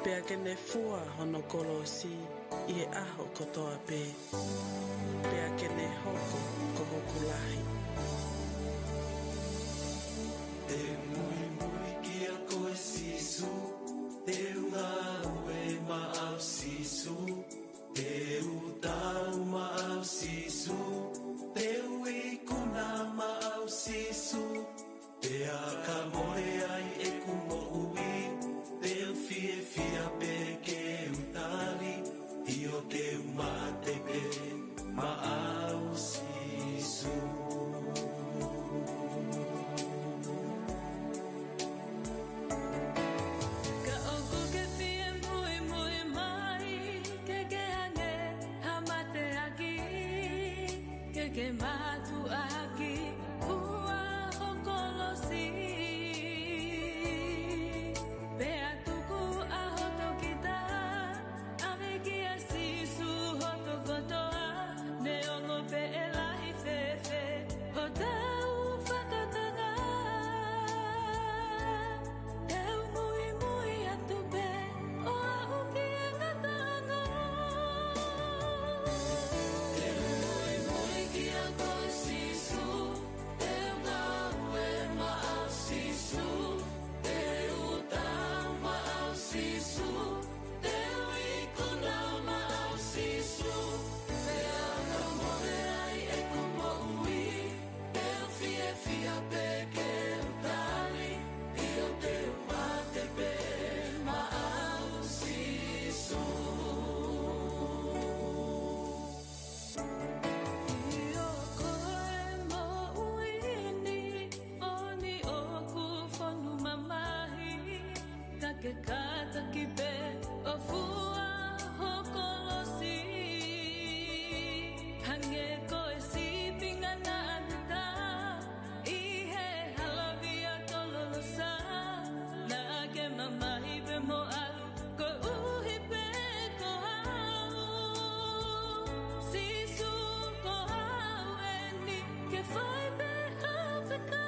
Pea ke ne fua hono kolosi I he aho kotoa pe. Pea ke ne hoko ko hokulahi. Te mui mui ki a koe sisu, te unga ue ma au sisu, te utau ma au sisu, te ui kuna ma au sisu, te aka more ai e kumo ui, te fie fia pe ke utali, io te umate pe ma au sisu. Que matu aqui ua hokolosi Pea tuku a hoto kita Ame ki a sisu hoto kotoa Ne ongo pe elahi fefe Hotau whakatanga Teu mui mui atu pe O a uki e ngatanga Que kata ki pe o fua hokolosi Hange koe si pingana anita I he halavia tololosa Na ke mamahi pe mo alu Ko uhi pe ko hau Sisu ko hau eni Ke fai pe Afrika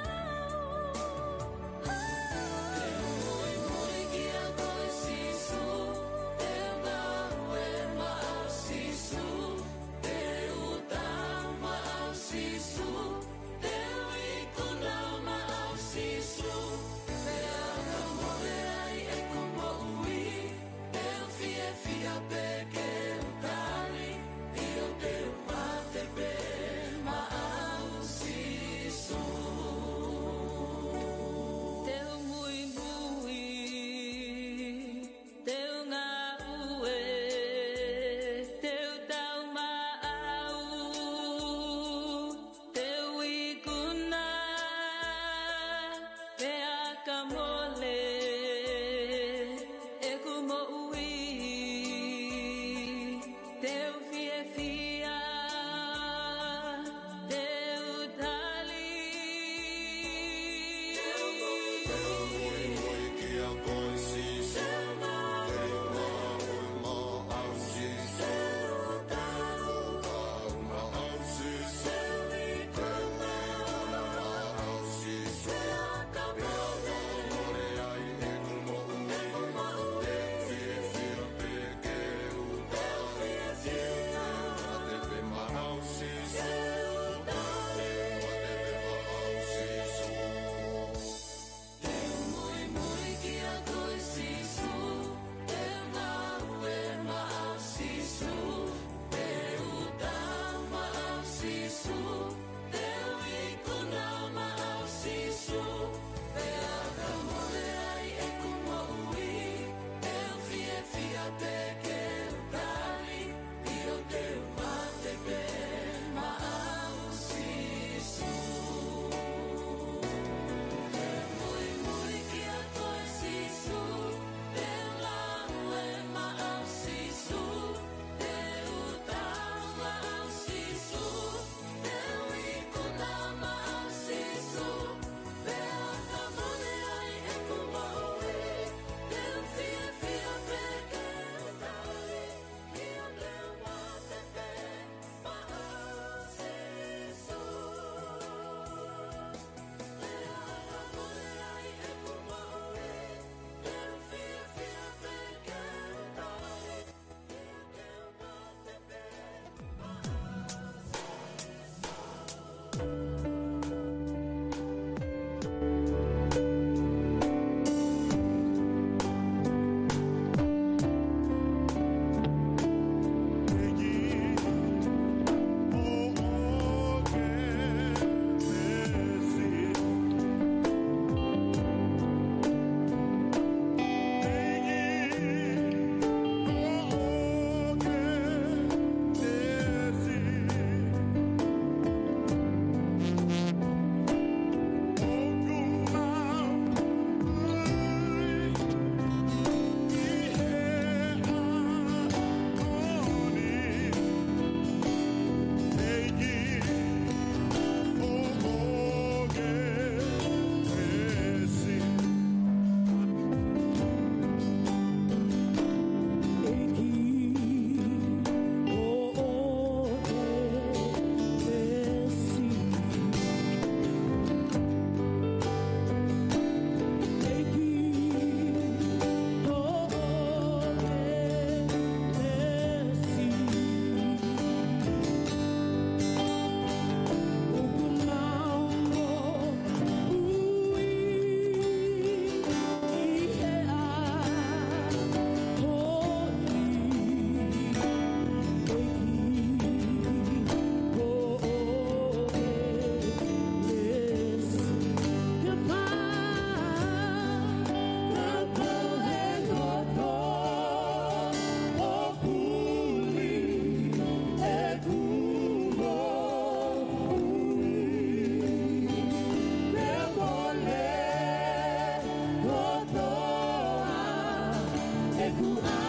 Hey,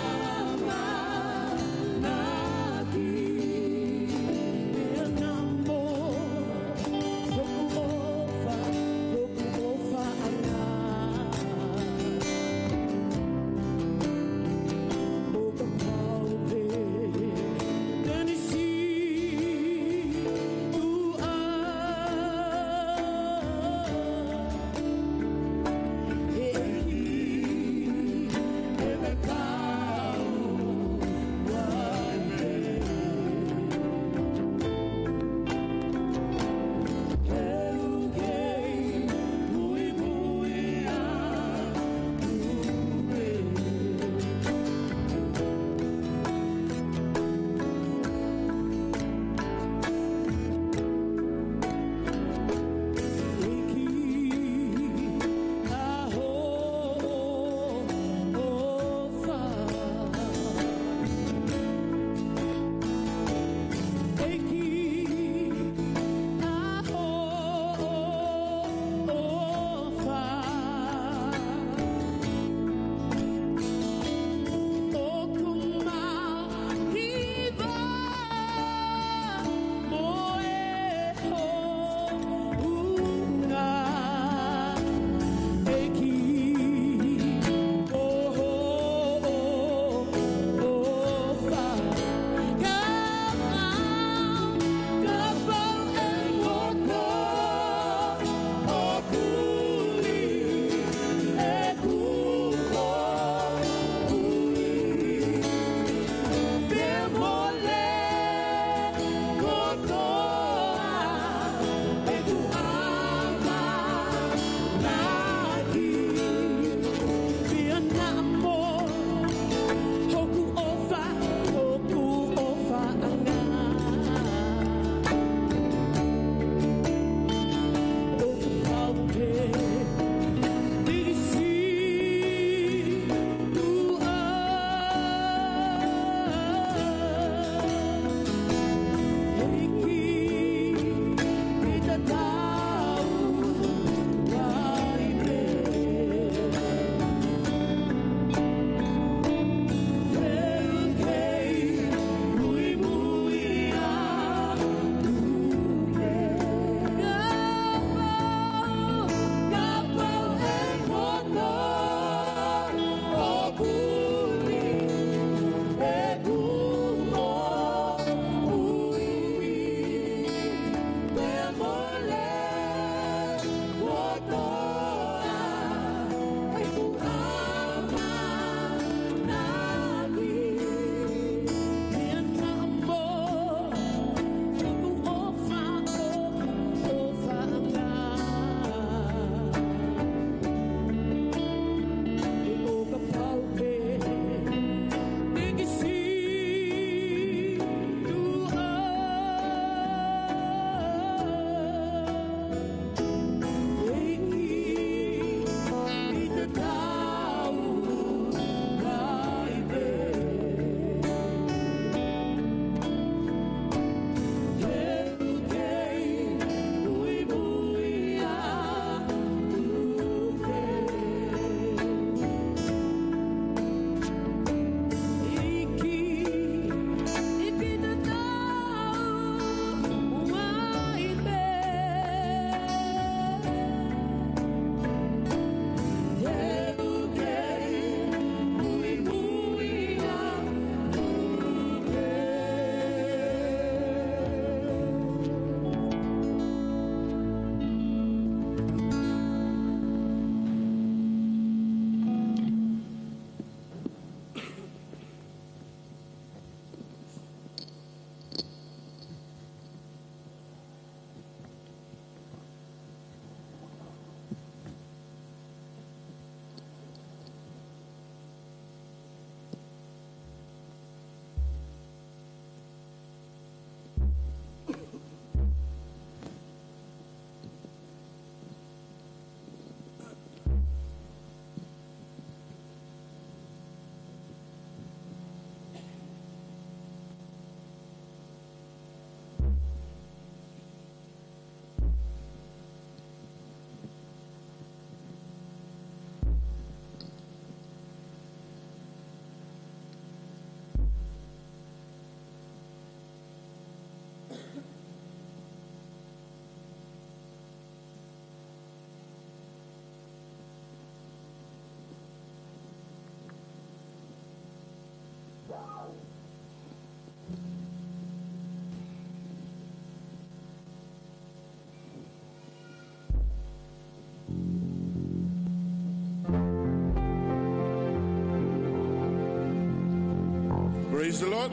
Praise the Lord.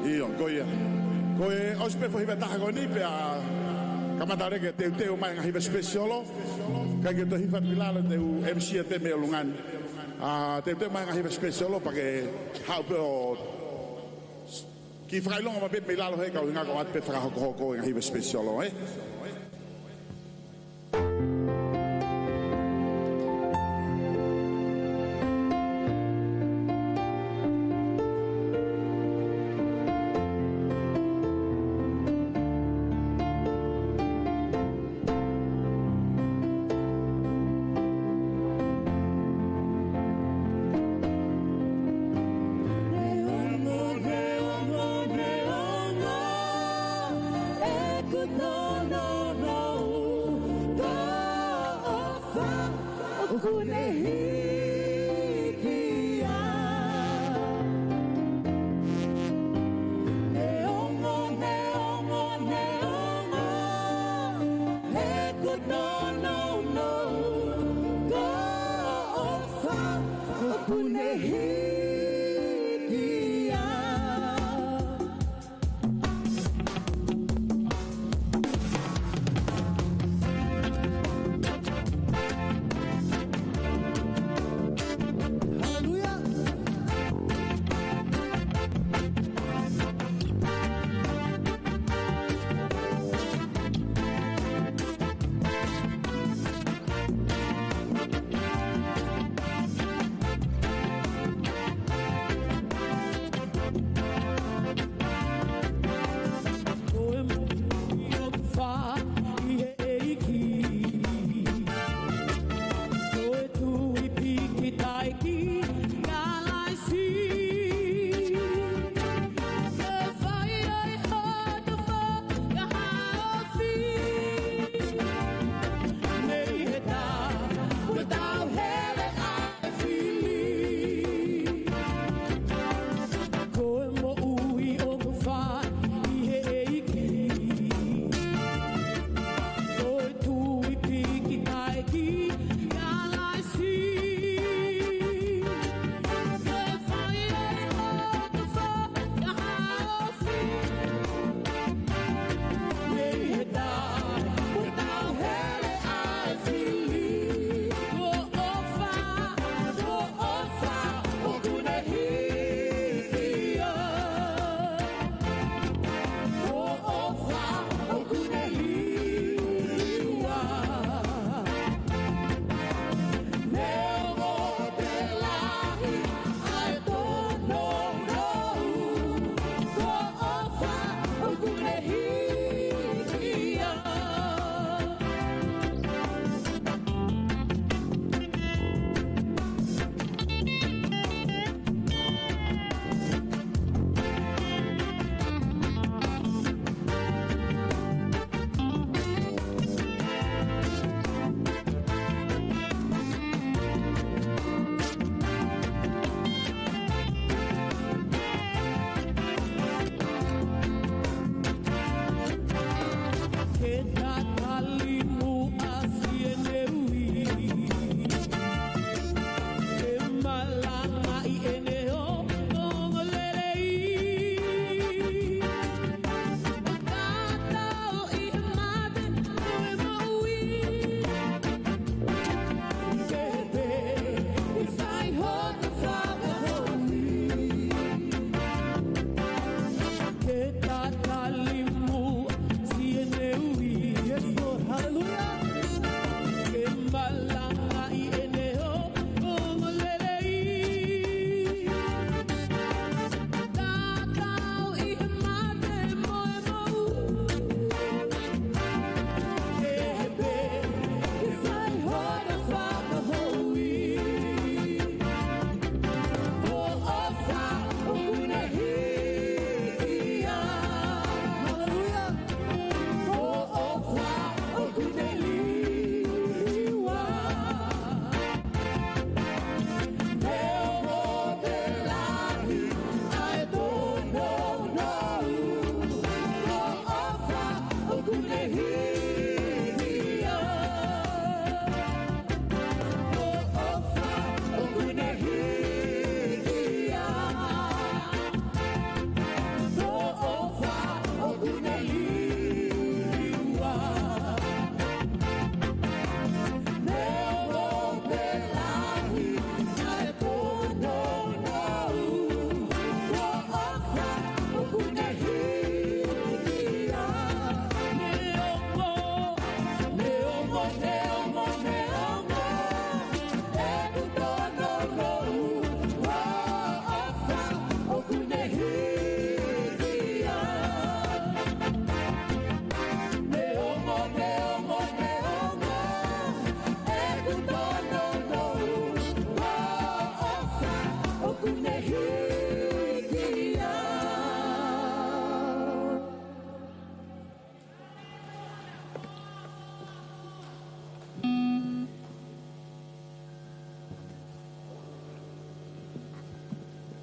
Io, koia. Koe, ospe fo hiva tahagoni pe a kamatare ke teu mai nga hiva specialo. Ka ke to hiva pilala teu MC te me lungan. Teu mai nga hiva specialo pa ke hau pe o ki frailonga ma pe pilala he ka nga ko at pe fra ko nga hiva specialo,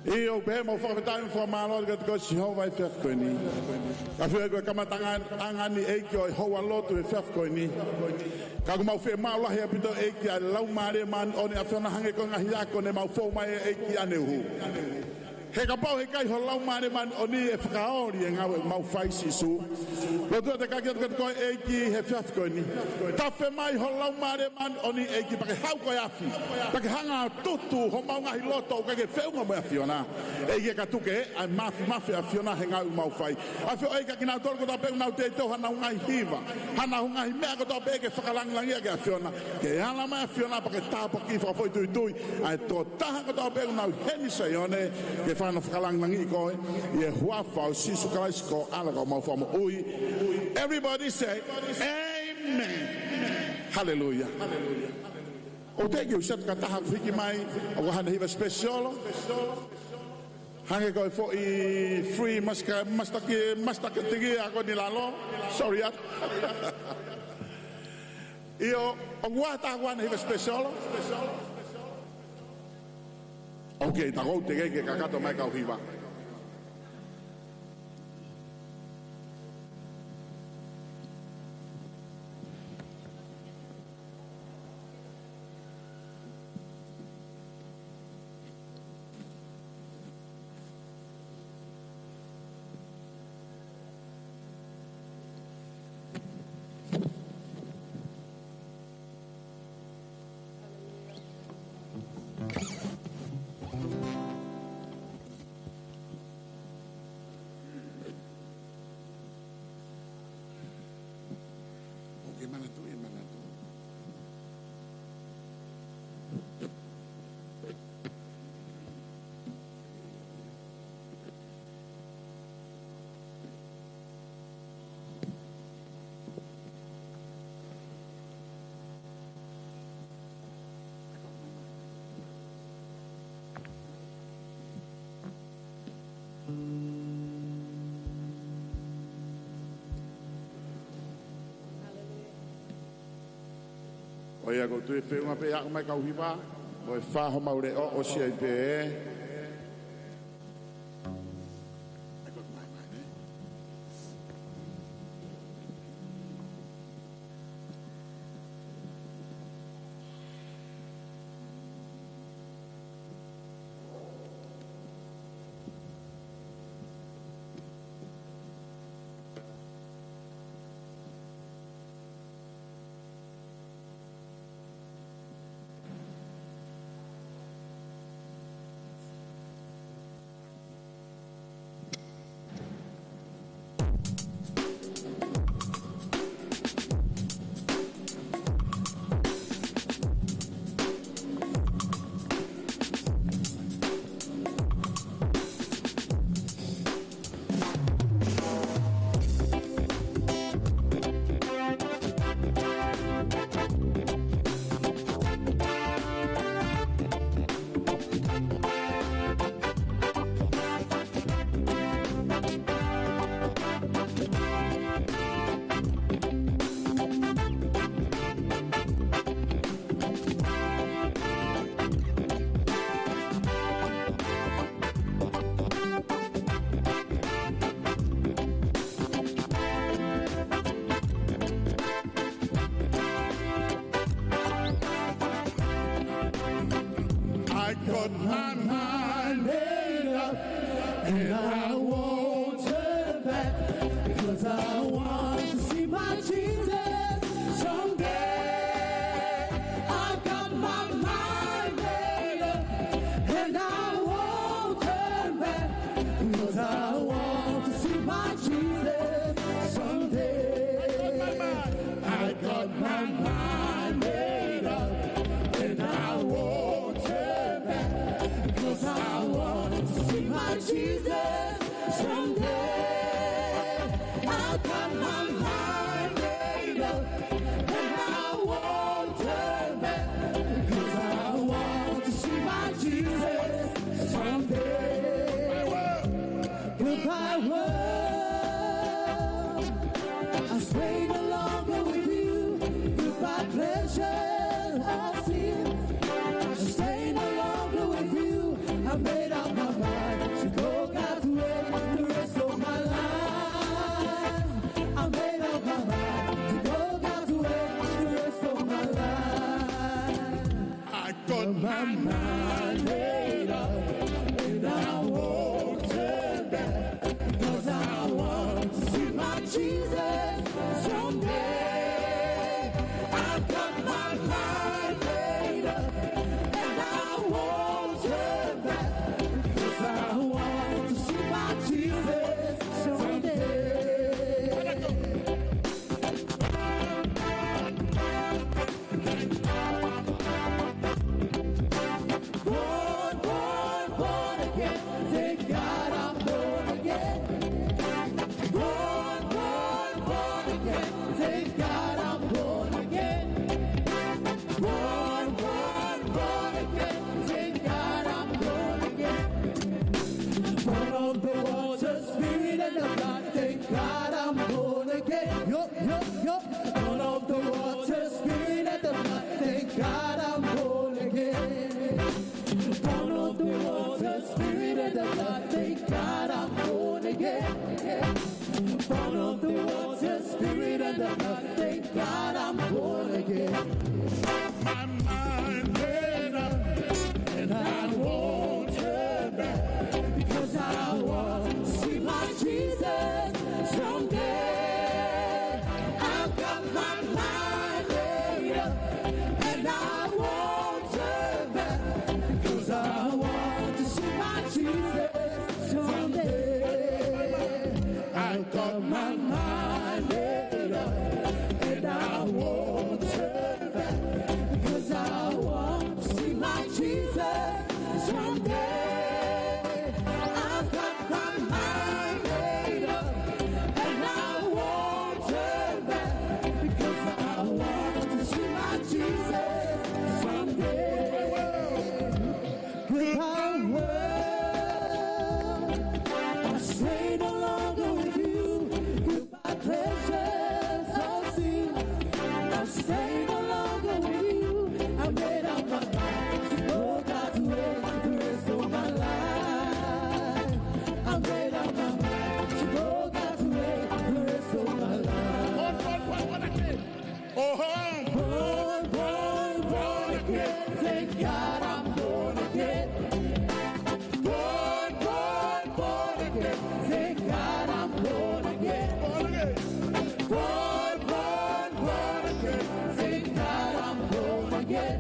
Io be mo fa time for malo que go si ho vai fef ko ni. Ka fe ko kama angani e ki ho wa loto e fef ko ni. Ka ko mau fe ma la he pito e ki a lau mare man on a fona hange ko ngahi ko ne mau fo mai e ki ane hu. He ka pau he kai ho lau mare man oni e whakaori e ngawe mau whai sisu. Lotua te kakia tukat koe e ki he whiaf koe ni. Tawhe mai ho lau mare man oni e ki pake hau koe afi. Pake hanga tutu ho mau ngahi loto o kake whiunga mo a whiona. E ki e ka tuke e ai mafi a whiona he ngau mau whai. A whio e ka kina tolu ko tape unau te tau hana ungai hiva. Hana ungai mea ko tape e ke whakalangilangia ke a whiona. Ke hala mai a whiona pake tāpa ki whawhoi tui tui. Ai tō taha ko tape unau heni sa ione. Ke whana whakalangilangi koe. Ie huafau sisu kalaisi ko ala ko mau whamu ui. Everybody say, Amen. Hallelujah. O te ki usat ka taha whiki mai. O ka hana hiva specialo. Hange koe fo I free mastake tigi ako nilalo. Sorry at. Io, o ngua taha wana hiva specialo. Okay, tako te ke kakato mai kau hiva. Oia ko tu e whiunga pe ako mai kau hiva. O e whaho maure o si ai pe e. Got my mind made up, and I won't turn back, because I want to see my Jesus someday. I got my mind made up, and I won't turn back, because I want to see my Jesus someday. I got my mind made up, and I won't turn back, because I want to see my Jesus someday. I got my mind made up, and I won't turn back, because I want to see my Jesus someday. Goodbye world, I stay no longer with you. Goodbye pleasure, I see. I stay no longer with you. I made up my mind. thank God I'm born again. Born of the water, spirit and the blood, thank God I'm born again. My mind made up, and I won't turn back, because I want to see my Jesus someday. I've got my mind made up, and I won't turn back, because I want to see my Jesus someday. I've got my mind made up, and I won't turn back, because I want to see my Jesus someday. I've got my mind made up, and I won't turn back, because I want to see my Jesus someday. Goodbye world, I stay no longer with you. Goodbye pleasures of sin, I stay no longer with you. I made up my mind to go God's way the rest of my life. I made up my mind to go God's way the rest of my life. Born again, thank God I'm born again. Born again, thank God I'm born again. Born again, thank God I'm born again.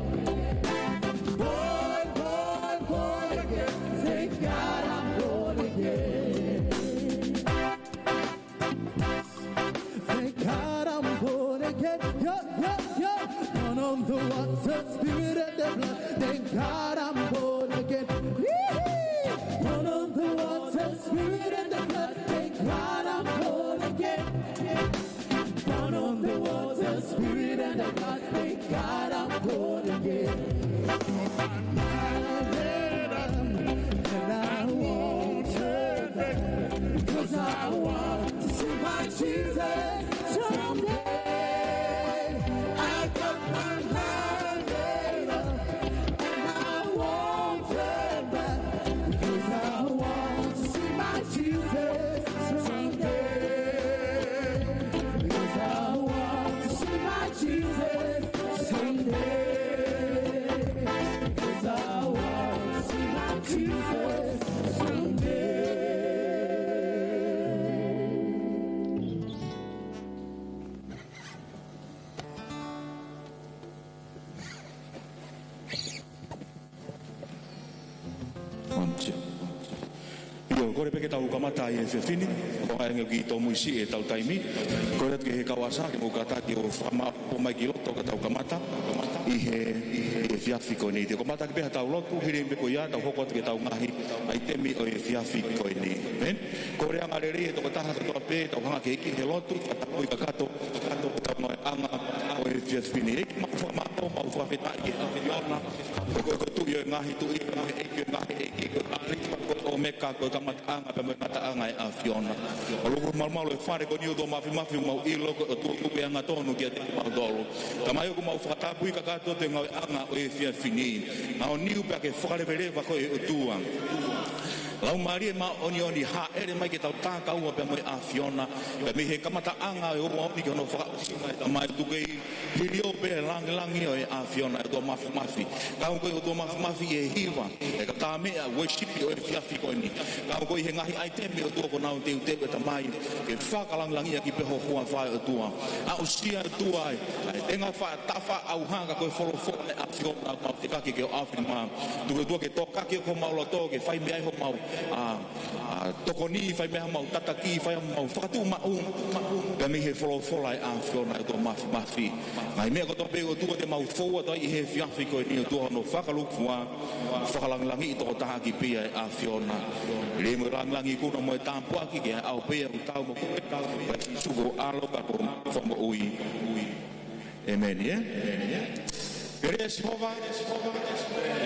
Born again, thank God I'm born again. Thank God I'm born again. Born of the water, spirit and the blood. Thank God I'm born again. Born of the water, spirit and the blood. Thank God I'm born again. Born of the water, spirit and the blood. Thank God I'm born again. And I won't turn back, because I want to see my Jesus someday. I got my mind made up, and I won't turn back, because I want to see my Jesus someday. Because I want to see my Jesus someday. Because I want to see my Jesus someday. Io kore peke tau kamata e fefini, ko ai ngi to muisi e tau taimi, ko ret ke Kawasaki mo kata ki o fama o mai ki loto ka tau kamata, i he fiafi ko ni te kamata ke pe tau lotu hiri me ko ia tau hoko ke tau ngahi ai temi o e fiafi ko ni. Men ko re anga re to kata to pe tau hanga ke ki he lotu ka tau ka kato tau mai anga o e fiafi ni ma ma fa feta ki aviona ko tu ye ngahi tu i ngahi e ngahi ko ari o meka ko kamata pe mata anga e aviona o lo mal e fare ko ni do mafi mau ilo ko tu pe anga tonu ki te mau dolo tamayo ko mau fata pui ka kato te ngai anga o e fiafi a o niu pe ke fare vere va ko e tuang Lau Maria ma oni ha ere mai ke tau taka ua pe mai afiona pe me he kamata anga e o ni ke no fa mai tu ke hirio pe langi o e afiona e do mafi ka ko o do mafi e hiva e ka ta me a worship o e fiafi ko ni ka ko he ngahi ai te me o do ko na te te ta mai ke fa ka langi ki pe ho ho fa o tua a o sia tua ai tenga fa ta fa au hanga ko folo e afiona ma te ka ke o afina tu ke toka ke ko mau lo to ke fai me ai ho mau tokoni fai meha mau tataki fai mau whakatu mau ka mi he wholofola e awhiona e tō mafi mai mea ko tō pego tua te mau fōa toi i he whiawhi koe ni o tō no whakalukua whakalanglangi i tō taha ki pia e awhiona re mo langlangi kuna mo e tāmpuaki ke au pia u tau mo kore tau mo e suko alo ka ko whamo ui amen yeah Grace Hova.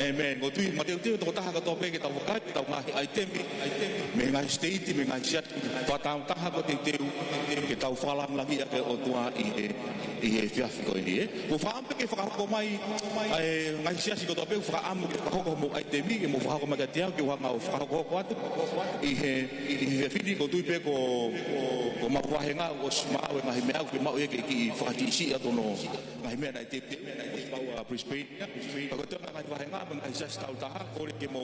Amen. Go tui mateu teu to taha ka to pe ke tau ka tau ngahi aitemi. Me ngai state me ngai siat patau taha ko teu ke tau falang lagi ke o tua i fiafi ko ni. Ko fa ampe ke fa ko mai ngai siat ko to pe fa am ke ko mo aitemi ke mo fa ko magatia ke wa ngau fa ko atu i fidi ko tui pe ko ma fa henga o sma o ngai me au ke ma o ke ki fa ti si atu no ngai me na te pa Brisbane. Ko to ngai fa henga ben ai just tau taha ko ke mo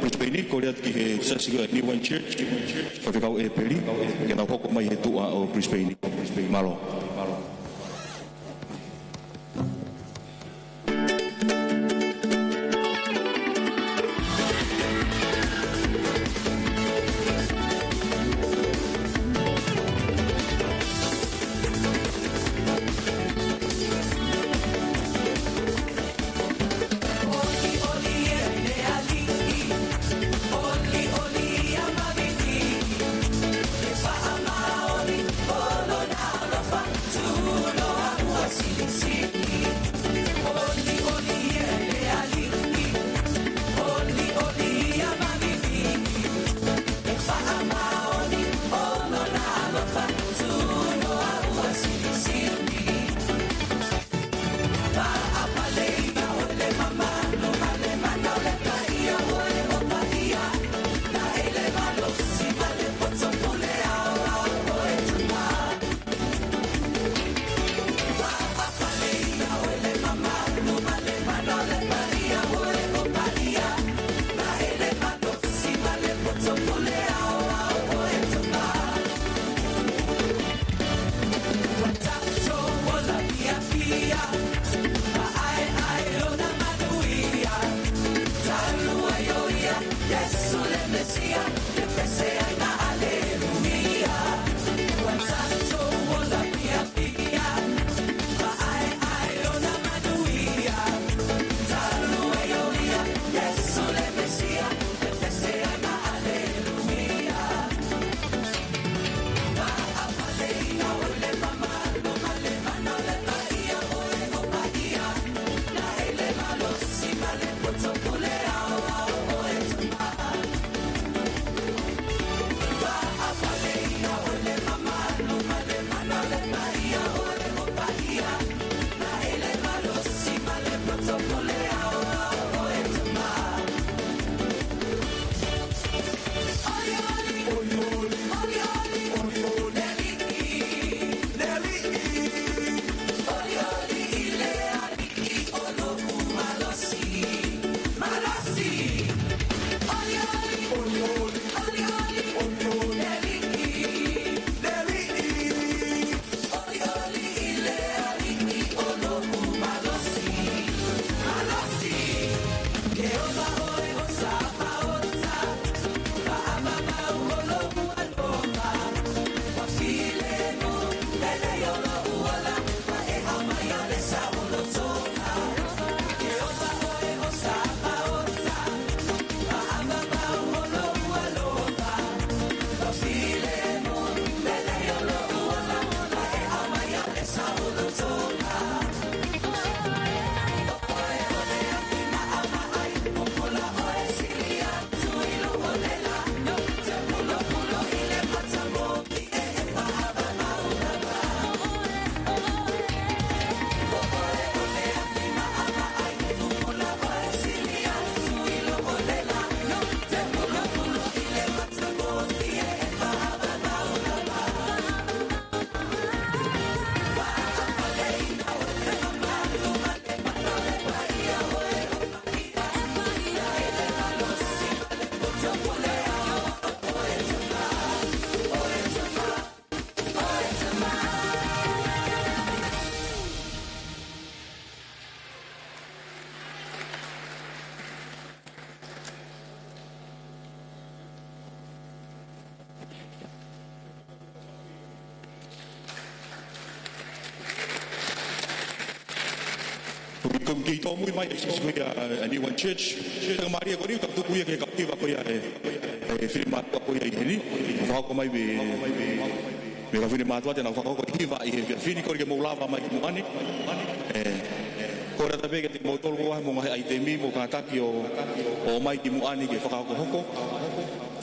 Brisbane ko lihat ki sa siga New One Church ko kau peli ke na ko mai tu o Brisbane malo Kung kita mo may kuya ni one church ang Maria ko ni kapto kuya kay kaptiva kuya filmat ko kuya ini fa ko mai be ka filmat wa tena fa ko hiva fini ko ke mo lava mai mo ani ko ra tabe ke mo tol ko mo ai temi mo ka taki o mai ki mo ani ke fa ko hoko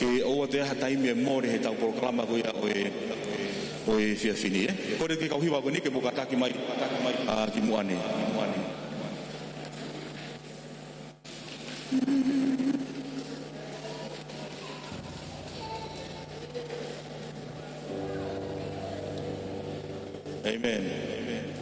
ke o te ha tai me mo re ta programa kuya o fini ko re ke ka hiva ko ni ke mo ka taki mai ki mo ani Amen. Amen.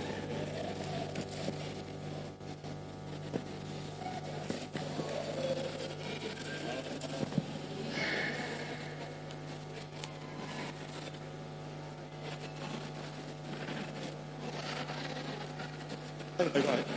Bye-bye.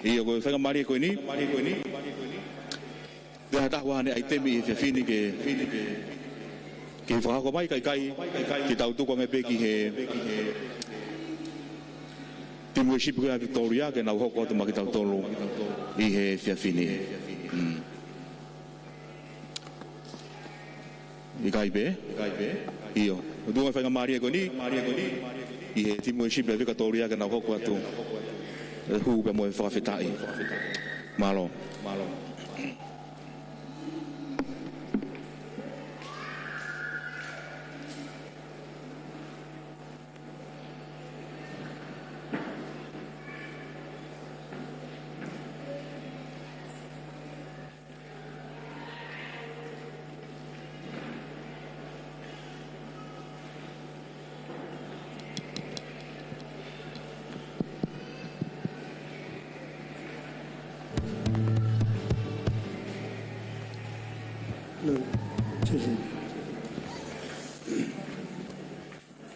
Ia ko whanga mari ko ni. Dia tahu ane itemi e fini ke whako mai kai ki tau tuko ngai peki he timu ship ko Victoria ke nau hoko te maki tau tolo I he fini. I kai be io dunga whanga mari ko ni I he timu ship Victoria ke nau hoko atu hu be mo whawhetai malo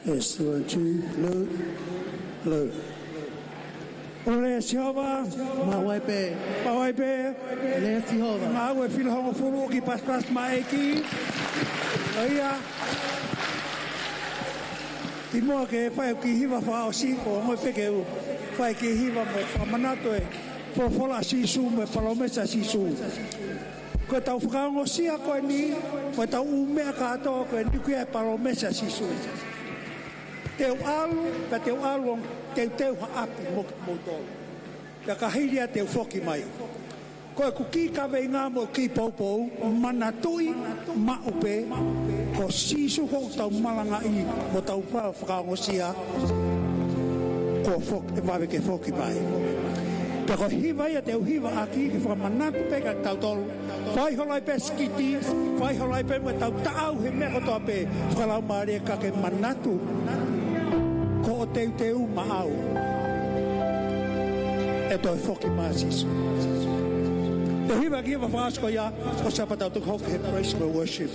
Yes, 1, 2, low. Ole Siova, Mawaipe, Le Siova, Mawe Filhongo Furu ki pas Maeki. Oia. Timo ke fai ki hiva fa o si ko mo peke u. Fai ki hiva mo fa manato e. Fo fola sisu me palomesa sisu. Ko tau whakaongo sia koe ni, ko tau umea katoa koe ni kuia palomesa sisu. Teu alu, teu haapi mo tolu. Ka kahiria teu foki mai. Koe ku ki kawe ngā mo ki poupou, manatui, maupe, ko sisu ko tau malanga I, mo tau whakaongo sia, ko foki, wawe ke foki mai. Ka ko hiva ia teu hiva aki, ki whamanatu pe ka tau tolu. Whai holai pe skiti, whai holai pe mo tau taau he meko toa pe, whakalau maare ka ke manatu. Ko o teu maau. E toi foki māsisu. Te hiva ki wa whaasko ia, ko sapatau tuk hoki he praise for worship.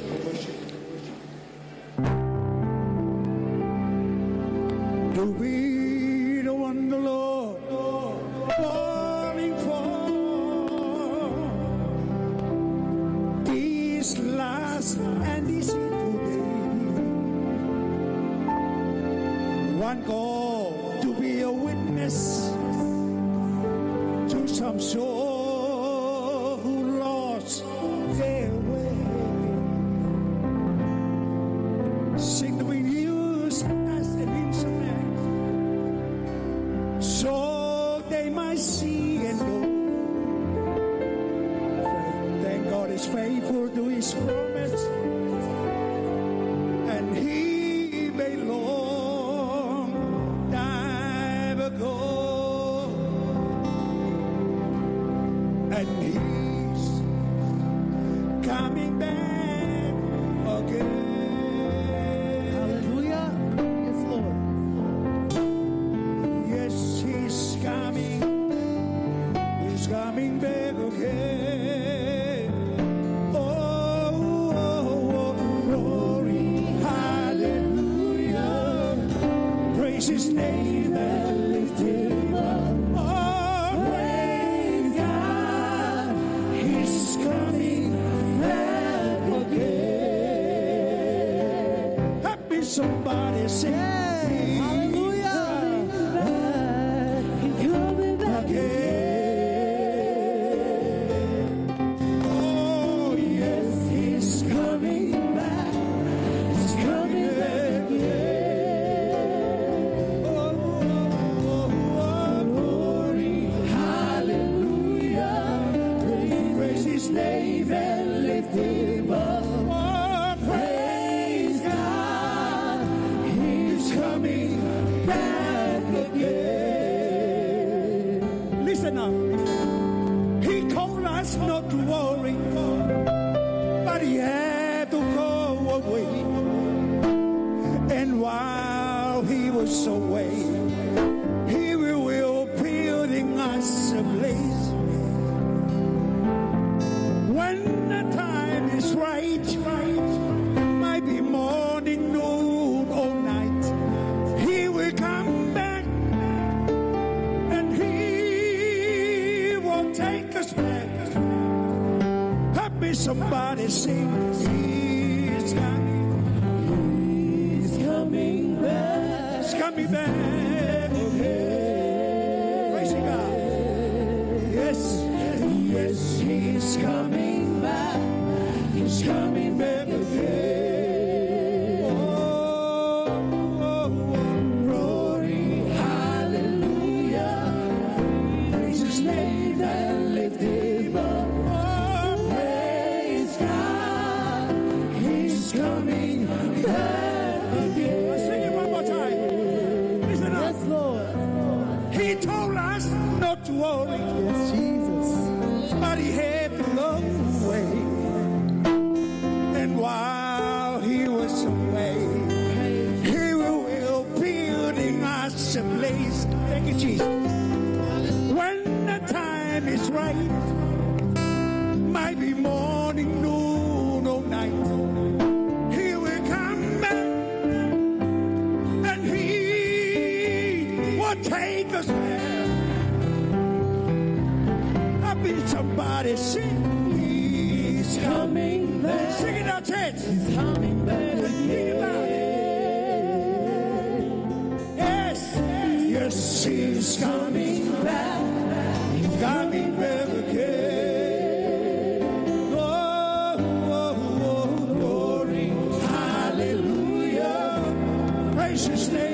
To be the one the Lord calling for this last and this today. One call to be a witness to some soul who lost their way. Sing to be used as an instrument so they might see and know. Thank God is faithful to His promise, and He belong time ago. And He's coming back again. Hallelujah. Yes, Lord. Yes, He's coming back again. Oh, glory, hallelujah. Praise His name and lift Him up. Somebody say, Hallelujah. He's coming back again. Oh, yes, He's coming back. He's coming back again. Oh, glory, hallelujah. Praise His name and lift Him up. He told us not to worry, but He had to go away. And while He was away, He will building us a place. When the time is right, might be morning, noon, or night, He will come back and He Somebody sing, he's coming. He's coming back. He's coming back. Praise God. Yes, yes, he's coming back. He's coming back again. Oh, glory, hallelujah. Praise his name and lift him up. Coming back again. Let's sing it one more time. Listen up. Yes, Lord. He told us not to worry. Yes, Jesus. But he had to go away. And while he was away, he will building us a place. Thank you, Jesus. When the time is right, might be morning, noon, or night. Take us there. I beat somebody sing. He's coming back. Sing it out, church. He's coming back. Think about it. Yes, yes, he's coming back. He's coming back again. Oh, oh, oh, glory, hallelujah. Praise his name.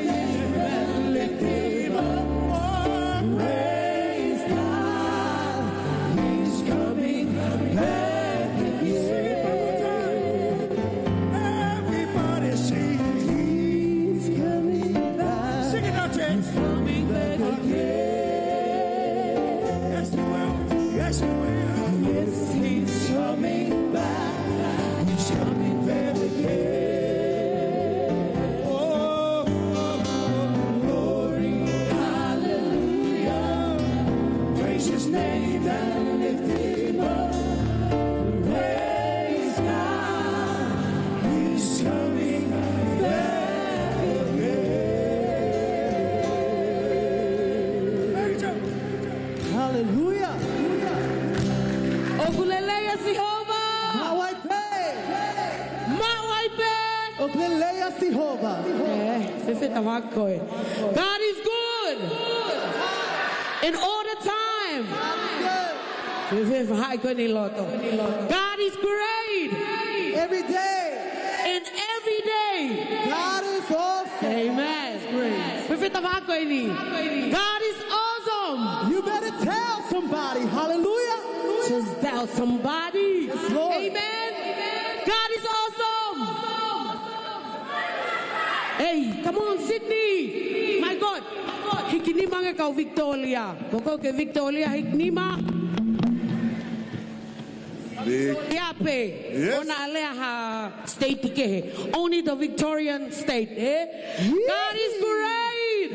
God is good in all the time. God is great Every day. and every day. God is awesome. Amen. God is awesome. You better tell somebody. Hallelujah. Just tell somebody. Yes, Lord. Amen. God is awesome. Hey, come on, Sydney. My God. Hikinima nga kau Victoria. Koko ke Victoria hiknima. Yape. Yes. Ona alea ha state ke. Only the Victorian state. God is great.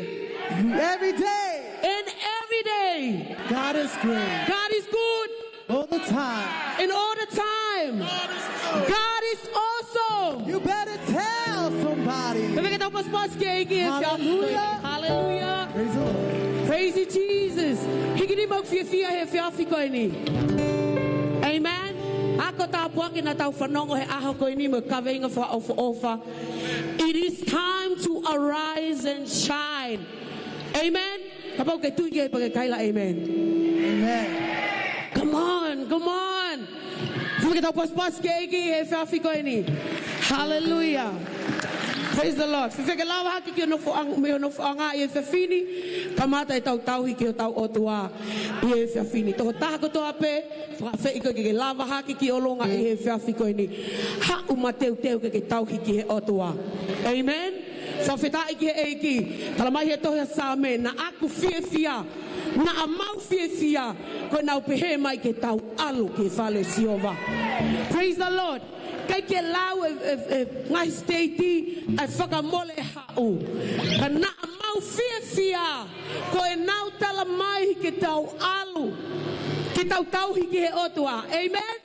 Every day. And every day. God is great. God is good. All the time. And all the time. God is awesome. You better tell somebody. Hallelujah. Hallelujah. Praise the Lord. Praise you, Jesus. Amen. Ako tapuaki na tau whanongo he aho ko ini mo kawenga for ofa. It is time to arise and shine. Amen. Kapau ke tuige pag kaila amen. Amen. Come on, come on. Kita pas-pas ke iki he fafi ko ini. Hallelujah. Praise the Lord. Fifeke lawa haki ki no foang me no foanga e fefini. Kamata e tau hiki o tau otua e fefini. To ta ko to ape fa iko ki lava haki ki olonga e fefi ko ni. Ha umateu teu ke tau hiki e otua. Amen. Fa feta iki e iki. Tala mai he to he same na aku fiefia. Na amau fiefia ko na upehe mai ke tau alu ke fale siova. Praise the Lord. Kay ke lau ngai statei ai whakamole hau. Ka na amau fiafia ko e nau tala mai ke tau alu. Ke tau hiki he otua. Amen?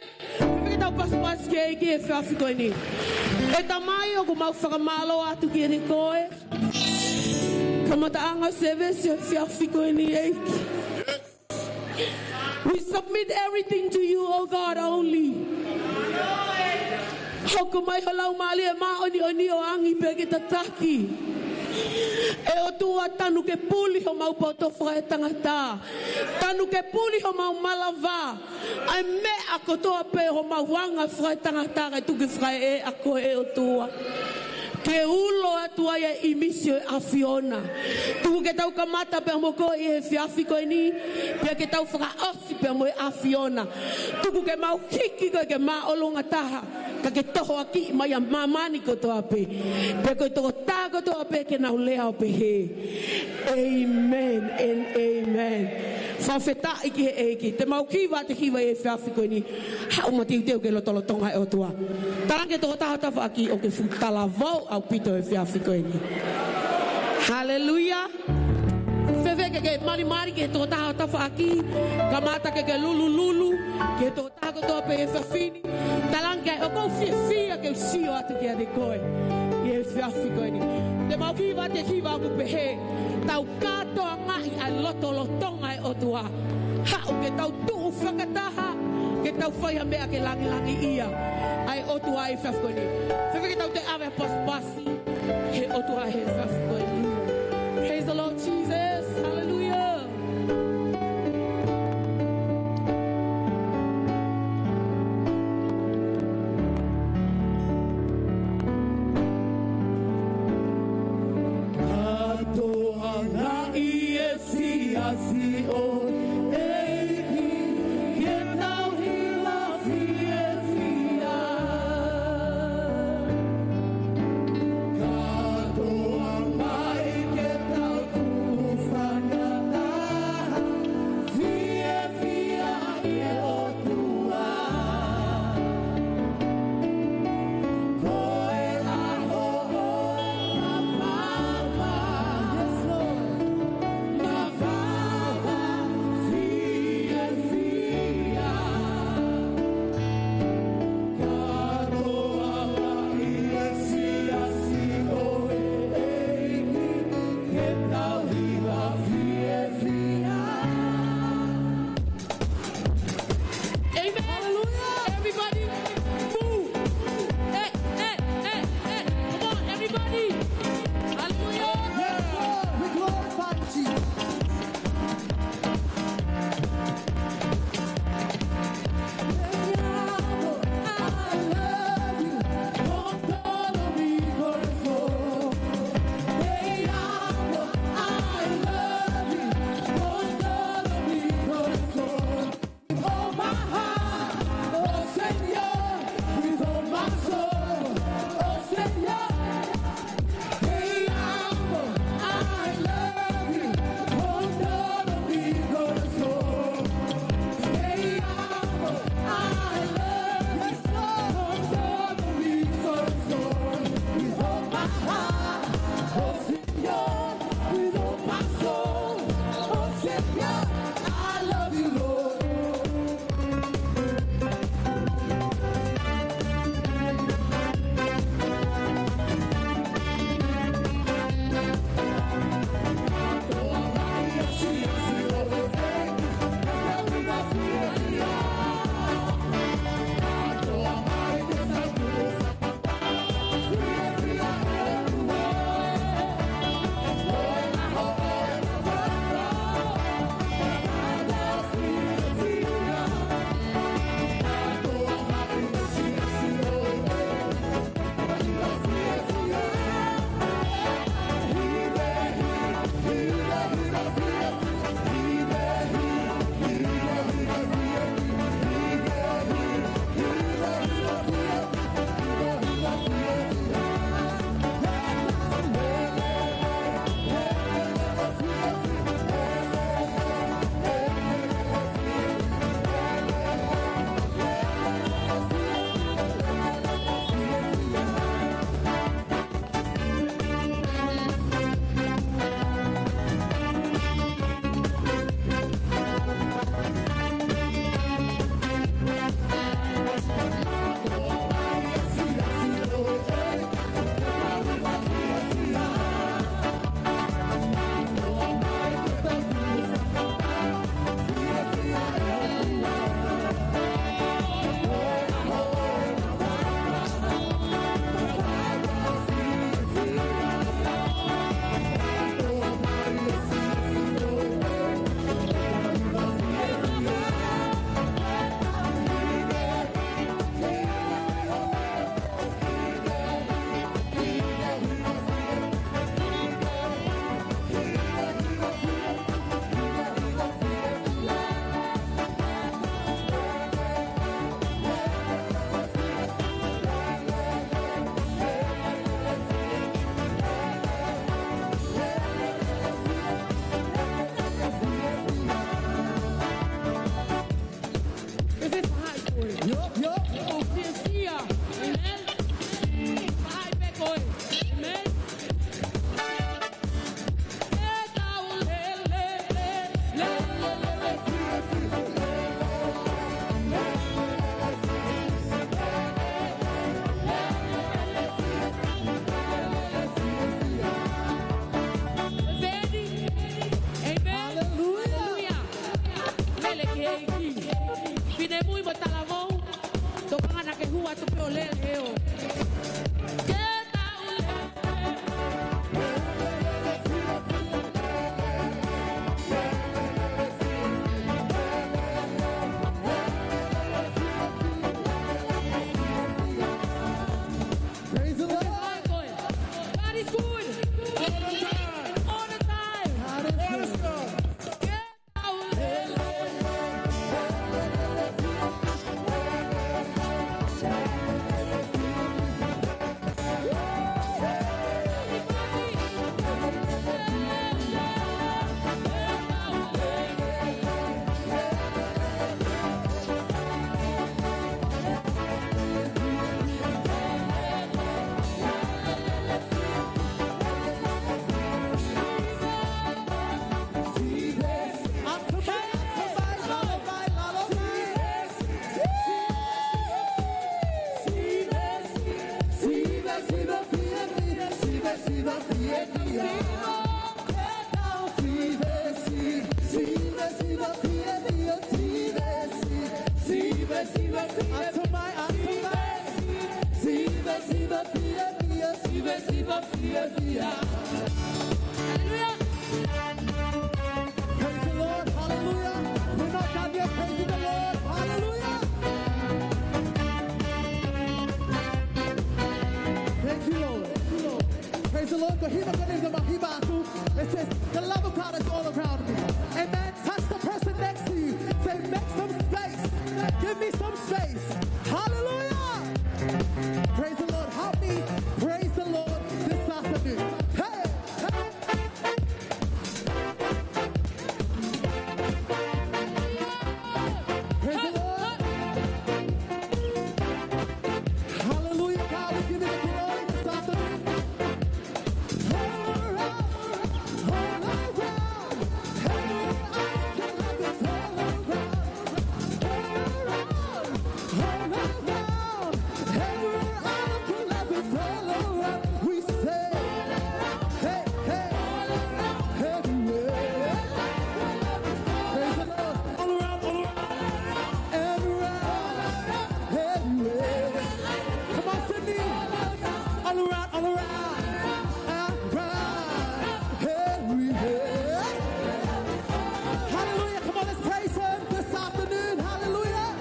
Ke tau pas ke e whiawhi koe ni. E ta mai o ku mau whakamalo atu ki ni koe. Ka mataanga sewe se whiawhi koe ni eiki. We submit everything to you, oh God, only. Hoko mai ho lau mali e maoni o angi pe ki tataki. E o tua tanu ke puli ho mau pautofa e tangata. Tanu ke puli ho mau malava. Ai me ako toa pe ho mau wanga fra e tangata kai tuki fra e ako e o tua. Ke ulo atua ia imisio a Fiona. Tuku ke tau kamata pe moko i he fiafi koe ni. Pe ke tau whaka osi pe mo a Fiona. Tuku ke mau hiki koe ke ma olonga taha. Ka ke toho aki mai a mamani ko toa pe. Pe koe toko tā ko toa pe ke nau lea o pe he. Amen and amen. Whawheta iki he eiki. Te mau kiwa te kiwa e fiafi koe ni. Hau matiu teo ke lotolotonga e o tua. Tarange toko taha tawa aki o ke futala vau au pito e fiafi koe ni. Hallelujah. Feve ke mari ke toko taha tawa aki. Kamata ke lulu. Ke toko taha ko toa pe e fiafini. Tarange o kou fia ke usio atu ki a de koe. I e fiafi koe ni. Te mau kiwa te kiwa ku pe he. Tau katoa ngai ai lotolotonga e o tua. Hau ke tau tuu whakataha. Ke tau whaiha mea ke langi ia. Ai o tua e fiafi koe ni. Feve ke tau te awe paspasi. He o tua he fiafi koe ni. Praise the Lord Jesus. Hallelujah. Kato ang mai atu pe o lele heo. Ke tau Praise the Lord. God is good. All the time. God is good. Ke tau lele. Praise the Lord. Hallelujah. We're not done yet. Praise the Lord. Hallelujah. Thank you, Lord. Praise the Lord. It says, the love of God is all around me. Amen. Touch the person next to you. Say, make some space. Give me some space. Hallelujah. Praise the Lord. Help me praise the Lord this afternoon. Hey. Praise the Lord. Hallelujah. God, we give you the glory this afternoon. Hallelujah. Come on, let's praise him this afternoon. Hallelujah.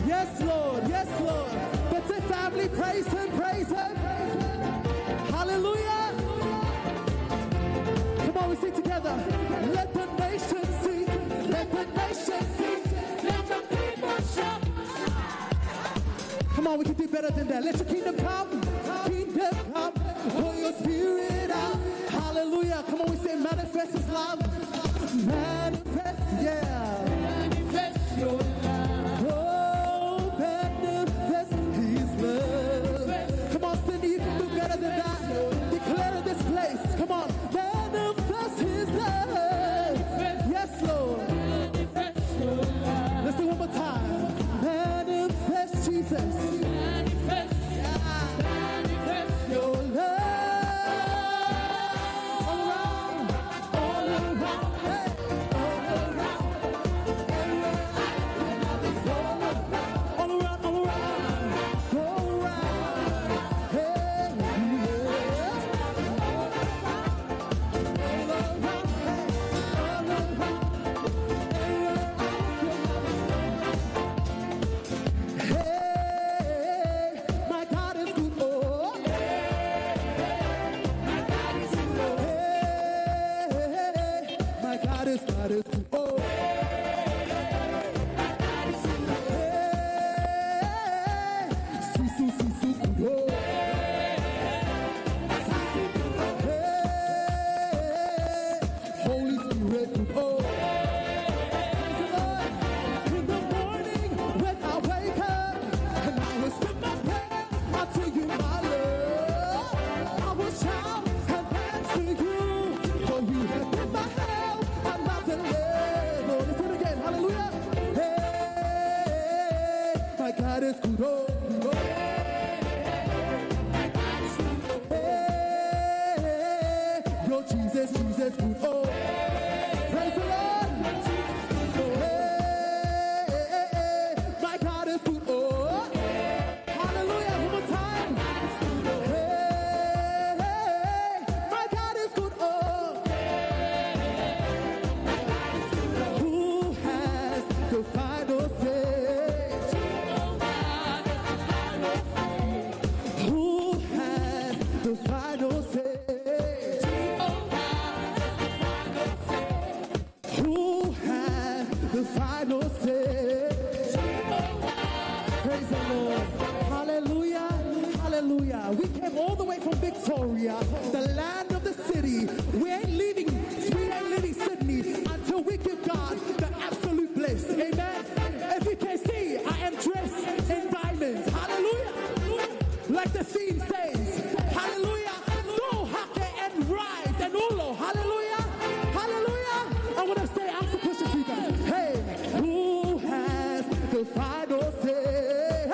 Yes, Lord. Yes, Lord. That's it, family. Praise him. Praise him. Hallelujah. Come on, we sing together. Let the nation sing. Let the nation sing. Let the people shout. Come on, we can do better than that. Let your kingdom come. Kingdom come. Pour your spirit out. Hallelujah. Come on, we say manifest his love. Manifest, yeah. Manifest your love. Oh, manifest his love. Come on, Cindy, you can do better than that. Declare in this place. Come on. Manifest his love. Yes, Lord. Let's do one more time. Manifest Jesus. Manifest your love. All around, all around, hey, all around, all around, all around, go around, hey, hey, my God is good, oh. My God is good, oh. Sisu, sisu, good, oh. Holy Spirit, good, oh. In the morning when I wake up and I will sing my prayer unto you, my love, I will shout and dance to you, for you have been my help and my deliverer. Listen again, hallelujah. Hey, my God is good, oh. Hey, your Jesus, Jesus, good, oh. Praise the Lord. Hey, my God is good, oh. Lord. Hallelujah. Hallelujah. We came all the way from Victoria, the land of the city. We ain't leaving Sydney until we give God the absolute bliss. Amen. If you can see, I am dressed in diamonds. Hallelujah. Like the theme says. Hallelujah. No hake and rise and ulo. Hallelujah. Hallelujah. I want to say, ask a question for you guys. Hey, who has the final say?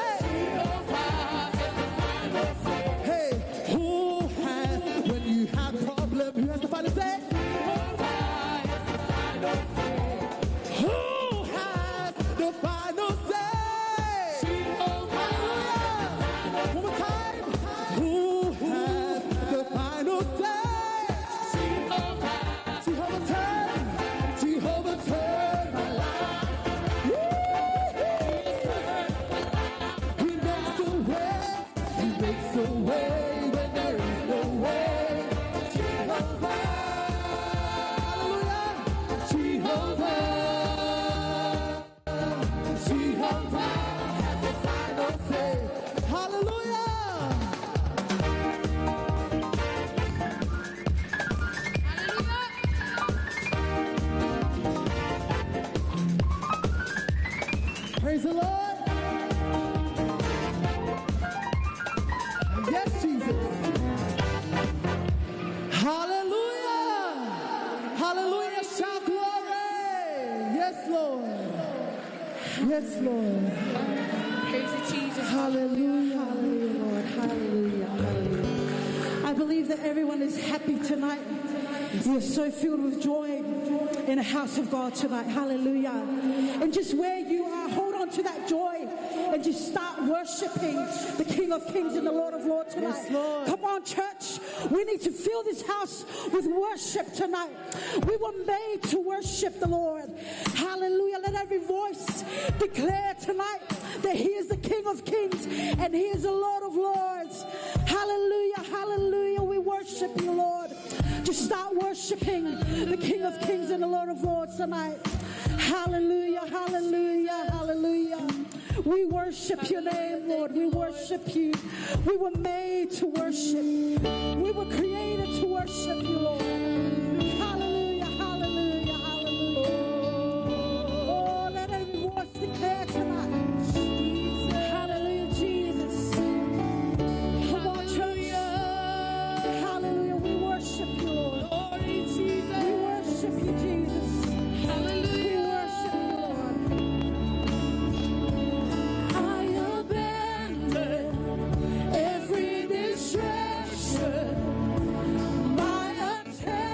Who has the final say? Who has the final say? Hallelujah! One more time. Who has the final say? Jehovah turn my life. He makes a way when there is no way. Praise the Lord. Yes, Jesus. Hallelujah. Hallelujah. Shout glory. Yes, Lord. Yes, Lord. Praise you, Jesus. Hallelujah. Hallelujah, Lord. Hallelujah. Hallelujah. I believe that everyone is happy tonight. You're so filled with joy in the house of God tonight. Hallelujah. And just where you are, hold on to that joy and just start worshiping the King of Kings and the Lord of Lords tonight. Yes, Lord. Come on, church. We need to fill this house with worship tonight. We were made to worship the Lord. Hallelujah. Let every voice declare tonight that He is the King of Kings and He is the Lord of Lords. Hallelujah. Hallelujah. We worship you, Lord. Just start worshiping the King of Kings and the Lord of Lords tonight. Hallelujah, hallelujah, hallelujah. We worship your name, Lord. We worship you. We were made to worship. We were created to worship you, Lord. Hallelujah, hallelujah, hallelujah. Oh, let every voice declare tonight. Hallelujah, Jesus. Come on, church. Hallelujah, we worship you, Lord. We worship you, Jesus. Hallelujah. We worship you, Lord. I abandon every distraction, my attention.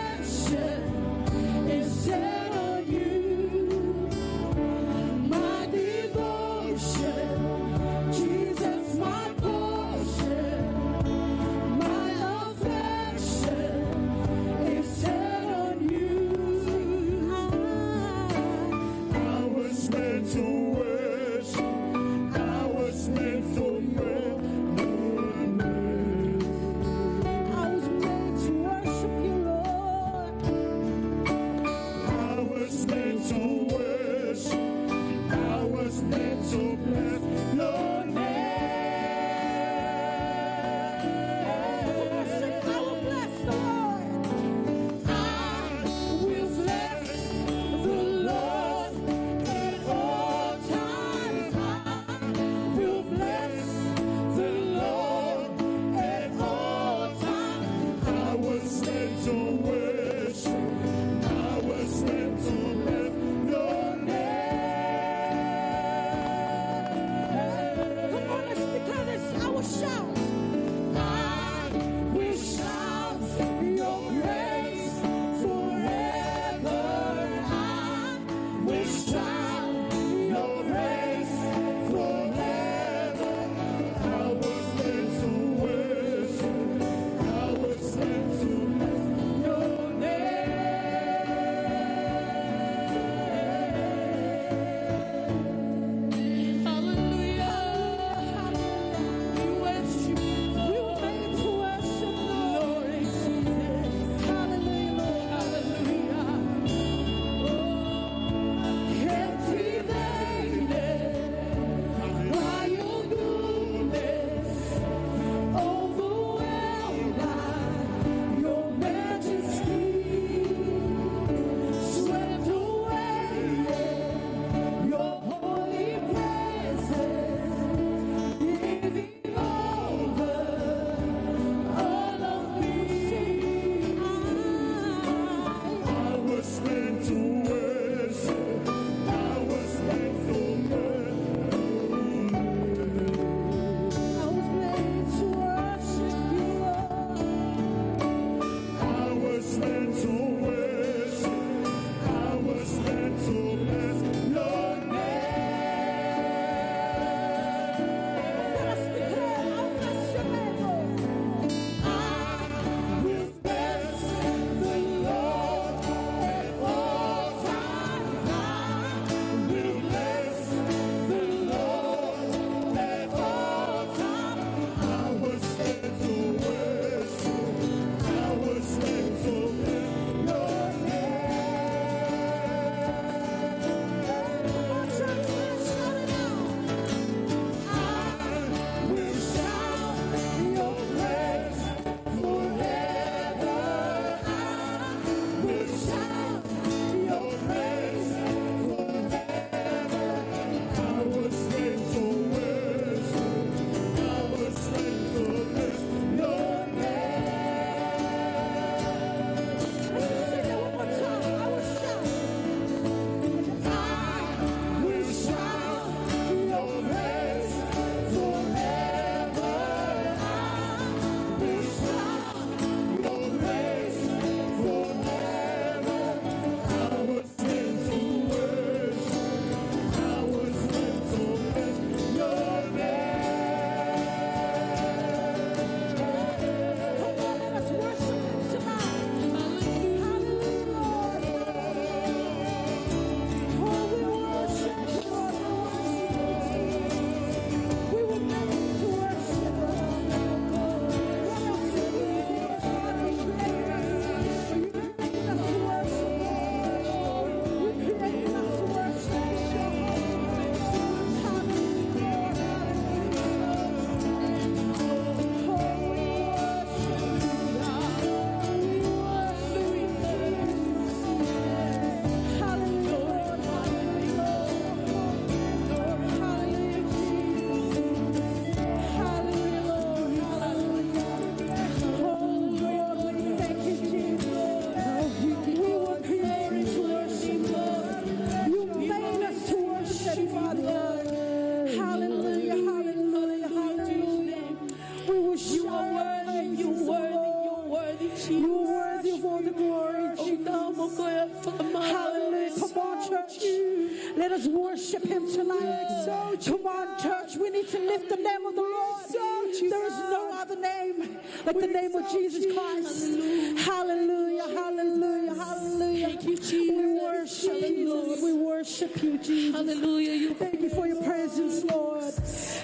worship him tonight. Come on, church, we need to lift the name of the Lord. There is no other name like the name of Jesus Christ. Hallelujah, hallelujah, hallelujah. Thank you, Jesus. We worship you, Lord. We worship you, Jesus. Hallelujah. Thank you for your presence, Lord.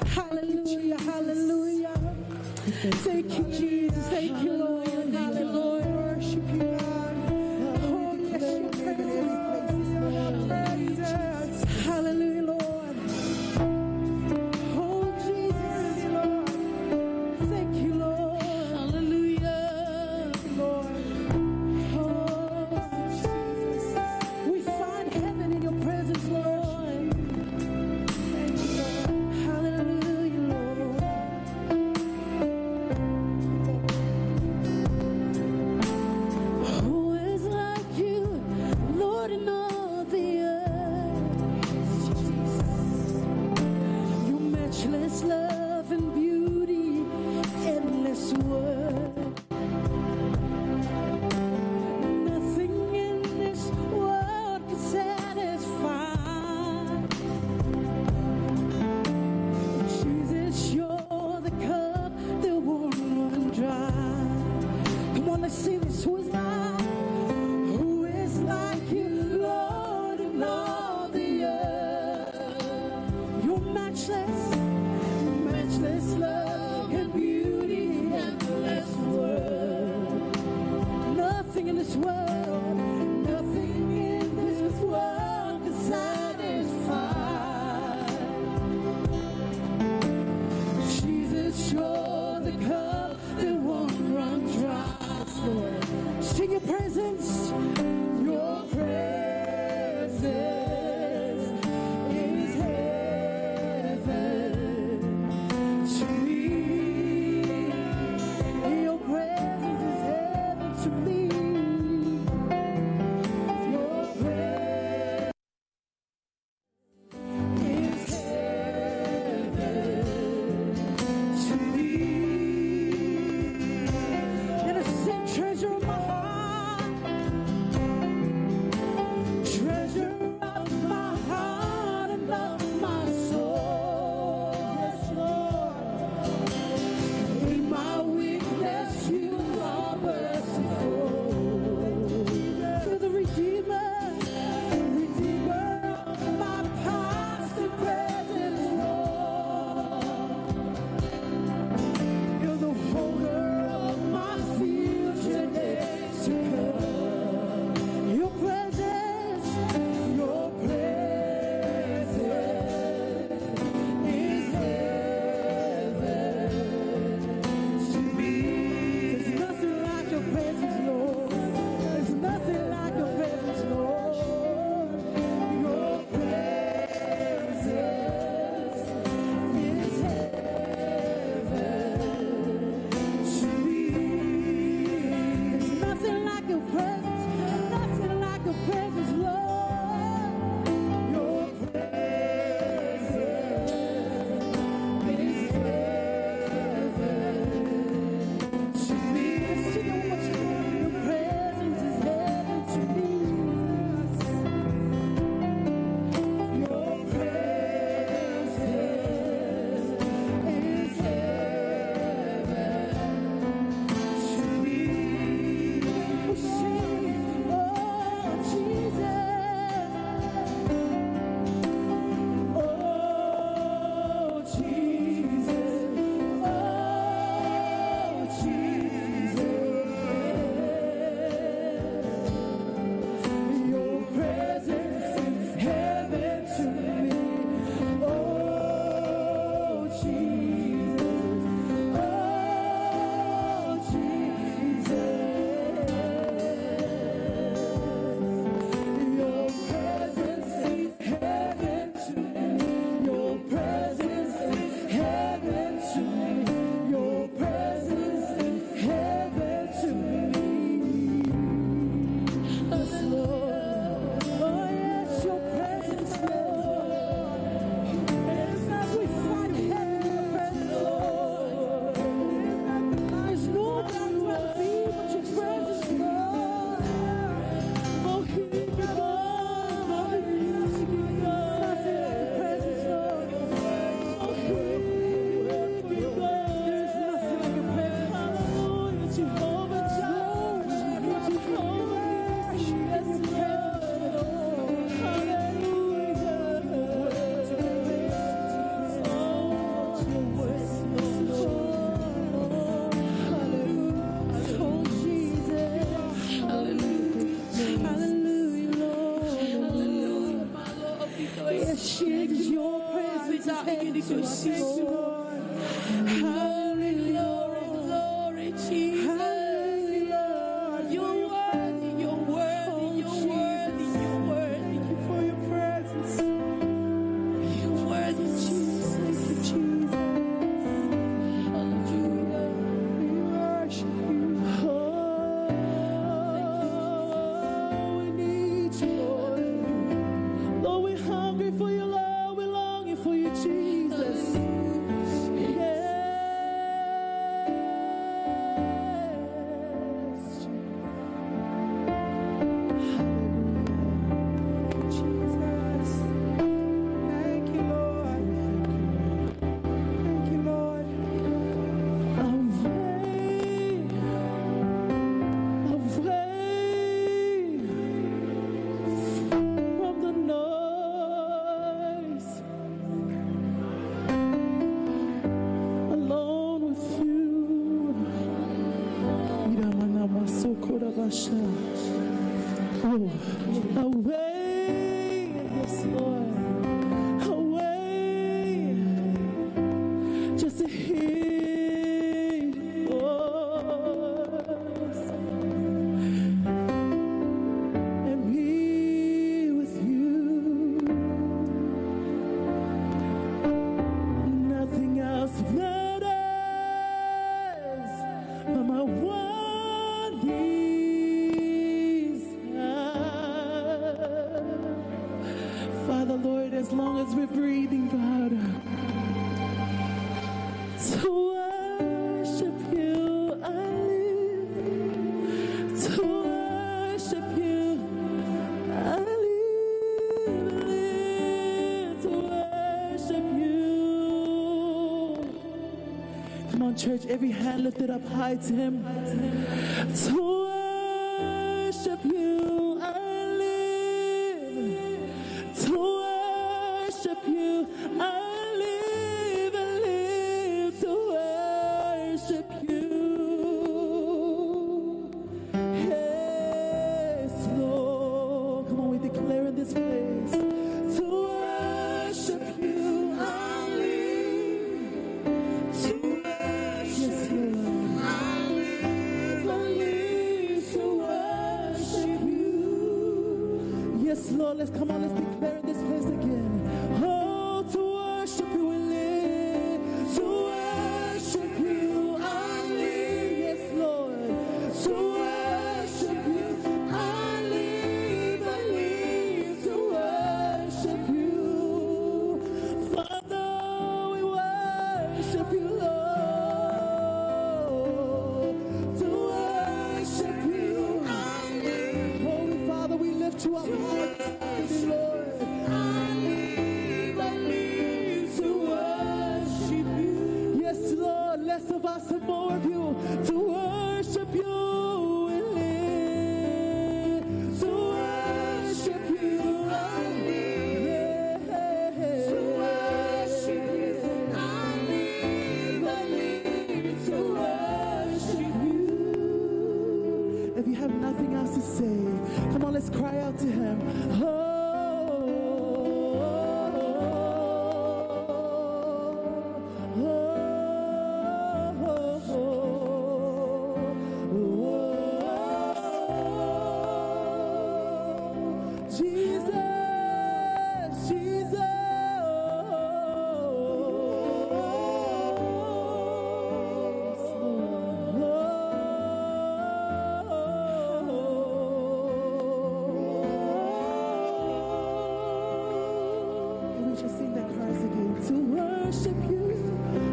Hallelujah, hallelujah. Thank you, Jesus. Thank you, Lord. Hallelujah. Worship you, God. Oh, yes, your presence. Hallelujah, Lord. Oh, Jesus, Lord. Thank you, Lord. Hallelujah. Lord. Oh, Jesus. We find heaven in your presence, Lord. Thank you, Lord. Hallelujah, Lord. Who is like you, Lord, in all the earth? Your matchless love and beauty, endless word. Nothing in this world can satisfy. Jesus, you're the cup that won't run dry. Come on, let's sing this. Who is like? Who is like you, Lord, in all the earth? Your matchless love and beauty, endless word. Nothing in this world can satisfy. Jesus, you're the cup that won't run dry. Lord, sing your presence. Your presence is heaven. Sweet Away, yes, Lord. Away, just to hear your voice and be with you. Nothing else matters but my one desire. Father, Lord, as long as we're breathing, God, to worship you, I live. To worship you, I live. To worship you. Come on, church, every hand lifted up high to him. To worship you, I live. To worship you, I live. I live to worship you. Yes, Lord. Come on, we declare in this place. To worship you, I live. To worship yes, Lord. I live to worship you. Yes, Lord, let's come on, let's declare in this place again. Oh, to worship you we live. To worship you I live. Yes, Lord. To worship you I live. I live to worship you. Father, we worship you, Lord. To worship you I live. Holy Father, we lift you up high, Lord. I live to worship you. Yes, Lord, less of us and more of you. To worship you we live. To worship you I live. To worship you I live to worship you. If you have nothing else to say, come on, let's cry out to him. Jesus, Jesus. Can we just sing that chorus again? To worship you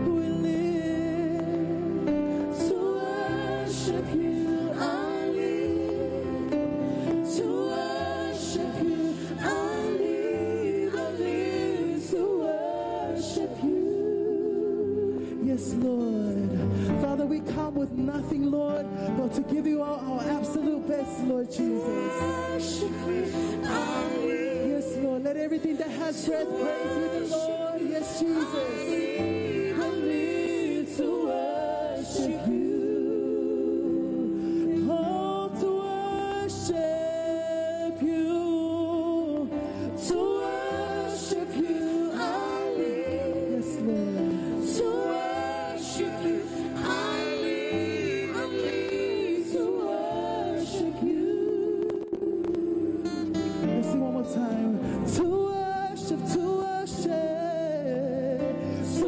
we live. To worship you I live. To worship you I live. I live to worship you. Yes, Lord. Father, we come with nothing, Lord, but to give you our absolute best, Lord Jesus. Yes, Lord. Let everything that has breath praise you, the Lord. Yes, Jesus. I live to worship you. Oh, to worship you. To worship you, I live. Yes, Lord. To worship you, I live to worship you. Let's sing one more time. To worship, to worship. To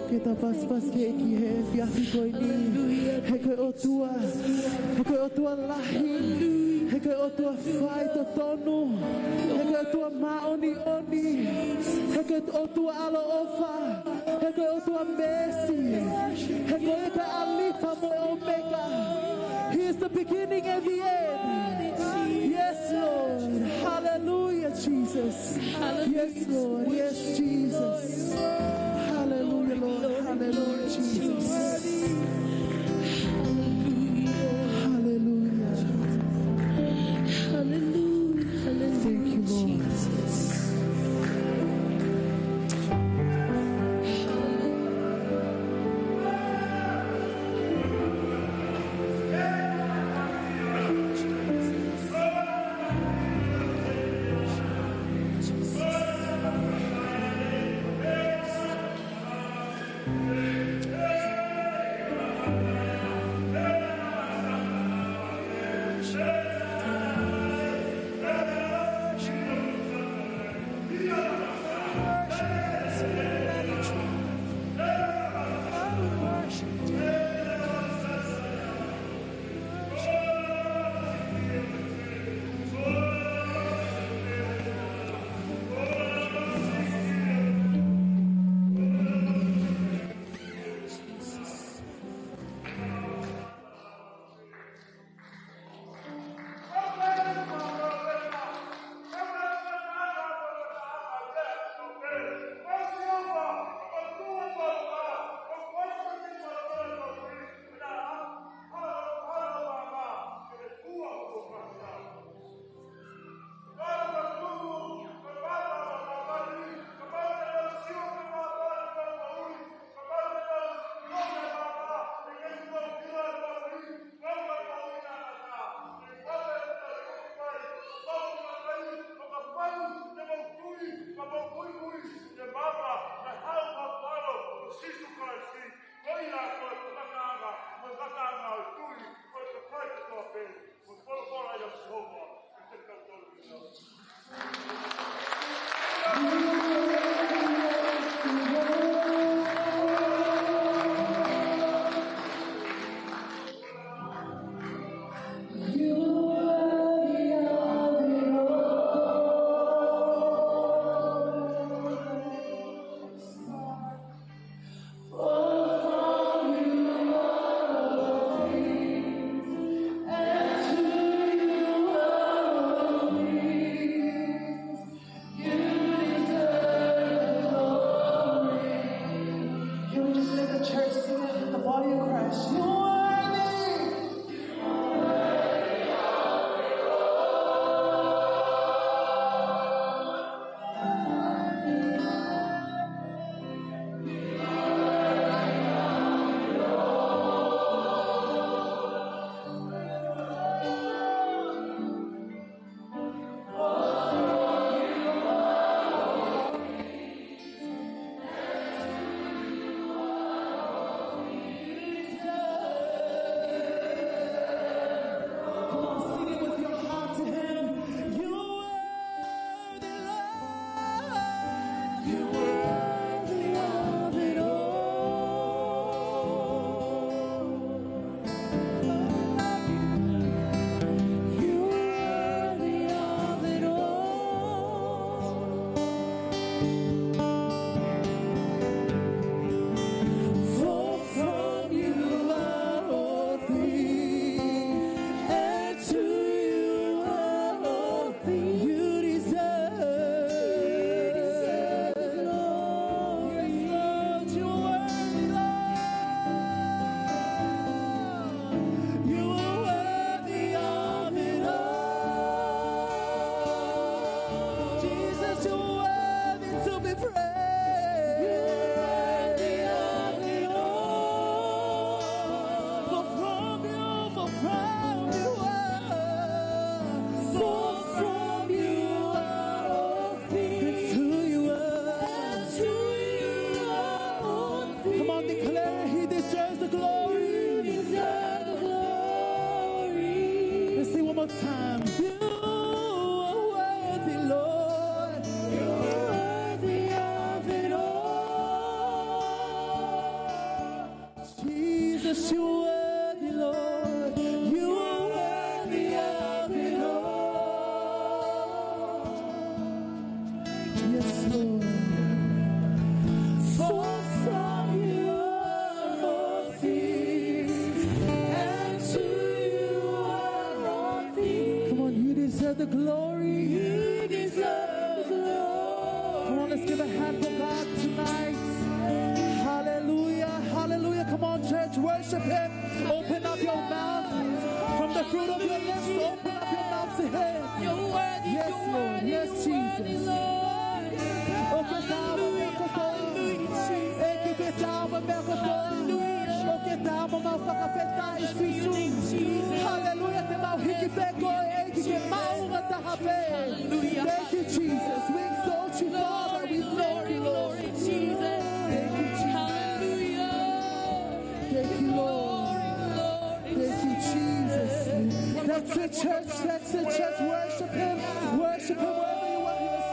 Ke ta pas ke ki he fiafi koe ni. He koe o tua. He koe o tua lahi. He koe o tua whai to tonu. He koe o tua maoni oni. He koe o tua alo ofa. He koe o tua mesi. He koe e koe alifa mo omega. He is the beginning and the end. Yes, Lord. Hallelujah, Jesus. Yes, Lord. Yes, Jesus. Hallelujah, Lord. Hallelujah, Jesus. Hallelujah. Hallelujah. Thank you, Lord. glory. He deserves the glory. Come on, let's give a hand for God tonight. Hallelujah, hallelujah. Come on, church, worship Him. Open up your mouth. From the fruit of your lips, open up your mouth to Him. You're worthy, Yes, you're Lord. worthy, Yes, you're Jesus. worthy, Lord. Hallelujah, hallelujah, Jesus. Hallelujah. Thank you, Jesus. We exalt you, Father. We thank you, Lord. Jesus. Thank you, Jesus. Hallelujah. Thank you, Lord. Thank you, Jesus. That's it, church. That's it, church. Worship Him. Worship Him wherever you are. Yes,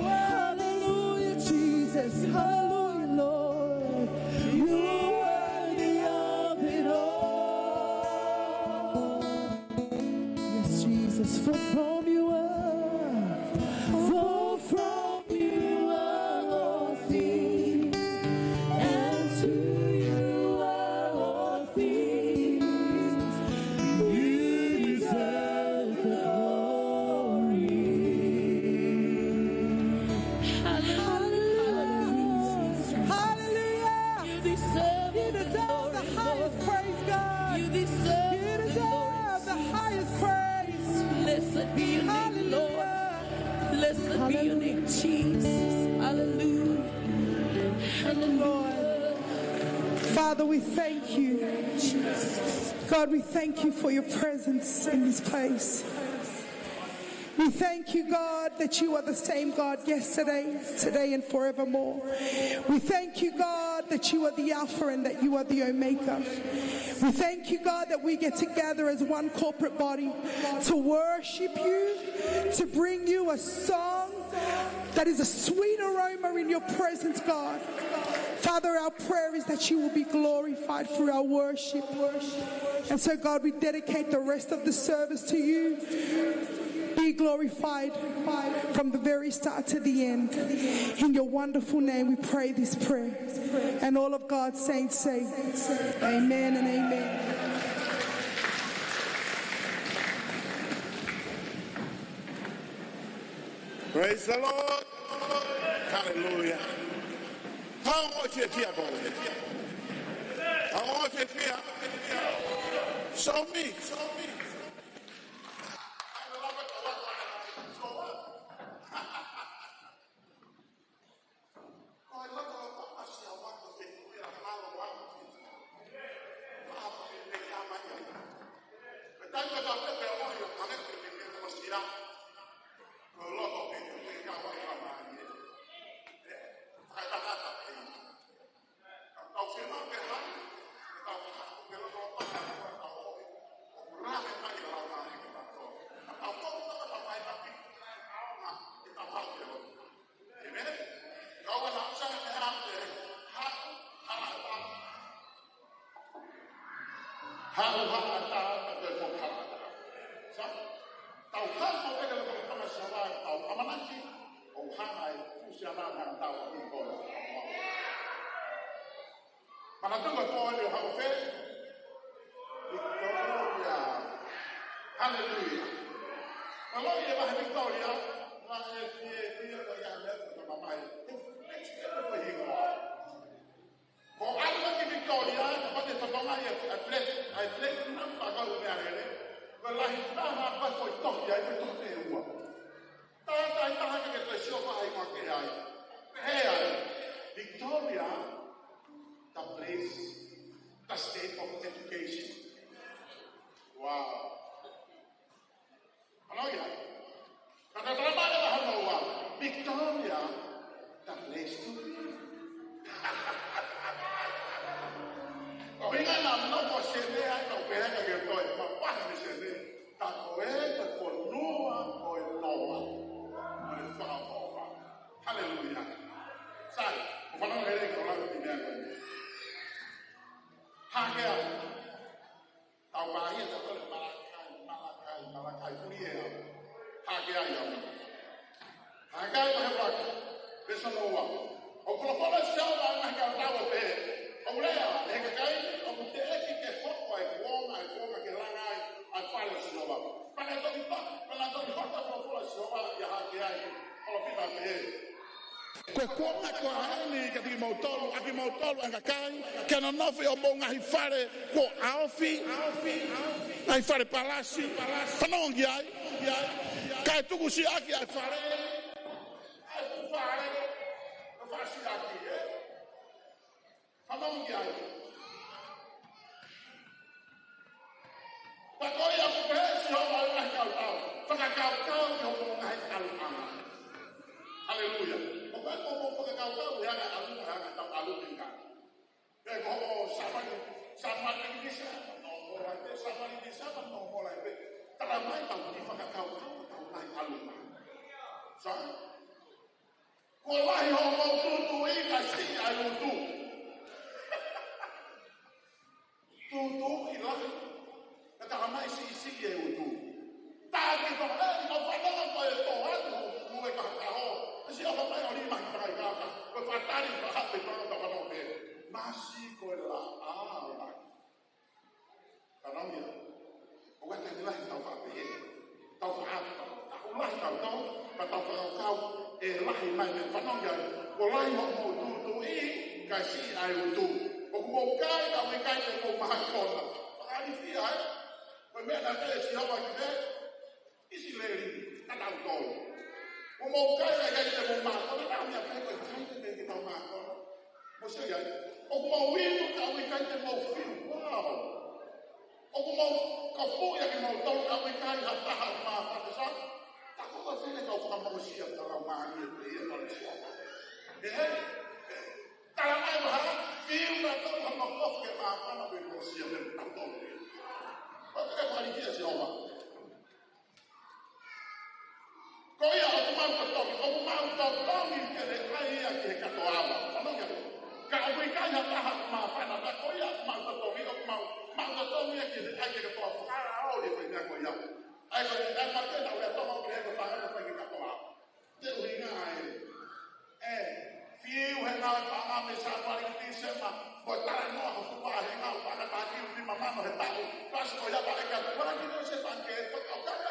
Lord. Hallelujah, Jesus. Hallelujah, Lord. You are worthy of it all. Yes, Jesus. For from you are. For from you are all things. And to you are all things. You deserve the glory. Hallelujah. Hallelujah. You deserve You deserve the highest praise, God. You You deserve deserve the highest praise. Blessed be your name, Lord. Hallelujah. Blessed be your name, Jesus. Hallelujah. Lord. Father, we thank you. God, we thank you for your presence in this place. We thank you, God, that you are the same God yesterday, today, and forevermore. We thank you, God, that you are the Alpha and that you are the Omega. We thank you, God, that we get together as one corporate body to worship you, to bring you a song that is a sweet aroma in your presence, God. Father, our prayer is that you will be glorified through our worship. And so, God, we dedicate the rest of the service to you. Be glorified from the very start to the end. In your wonderful name, we pray this prayer. And all of God's saints say, amen and amen. Praise the Lord. Hallelujah. How much is here, boy? How much is here? Show me. Victoria, the place, the state of education. Wow. Hallelujah. Victoria, the place to be. Hallelujah. Sai, ufana ngere ko la ko ni ako. Hagea. Tawaye ta ko Malakai furiye. Hagea ya. Hagea ko heba. Koe kuonga ko haini ka tiki mautolu, aki mautolu anga kai, ka na nofi o mo ngahi whare ko aofi, ngahi whare palasi, whanongi ai, kai tuku si aki ai whare, na whasi aki, whanongi ai. Pakoi aku behesi ho mau ngahi kau-kau, whakakau-kau ki ho mo ngahi alu-anga. Haleluya. Pokoknya mau kau-kau ya nggak alu tinggal. Ya kau sama ini siapa nomor lagi, sama ini siapa nomor lagi. Teramai tahu di mana kau-kau tahu naik alu. So, kalau yang mau tutui kasih alu tu, hilang. Teramai isi ya itu. Tapi kalau pada kau itu mulai kau siapa yang orang ini mereka berfatari bahas tentang apa-apa masih kolah Allah karena dia bukan inilah yang tahu apa tahu kau lah yang main karena dia kolah yang mau tutui kasih ayu tu bukan kau ikan yang mau makan sekali dia memang ada siapa kita isi lagi tak tahu mau kaya yang mau makan, tapi apa yang kita makan? Maksudnya, aku mau itu kau ikan yang mau film, wow. Aku mau kafu yang mau tahu kau ikan yang tahan makan, besar. Tak kau film kau bukan manusia dalam mani dia manusia. Kalau mai bahas film atau kau ke makan apa manusia yang tak tahu. Bagaimana kualitas siapa? Kau ya aku mau tolong ini kerana yang kita tahu. Sama kan? Kau ikan yang tahan maafan apa? Kau ya mau tolong yang kita tahu. Kalau dia punya kau ya, aku macam tahu ya tahu dia kau faham apa yang kita tahu. Dia uringai. Fiu hendak pangan misalnya ini semua. Botaran mau aku buat hendak pangan pagi di mama mau tahu. Pas kau ya pakai kata orang itu sepangke. Kau kan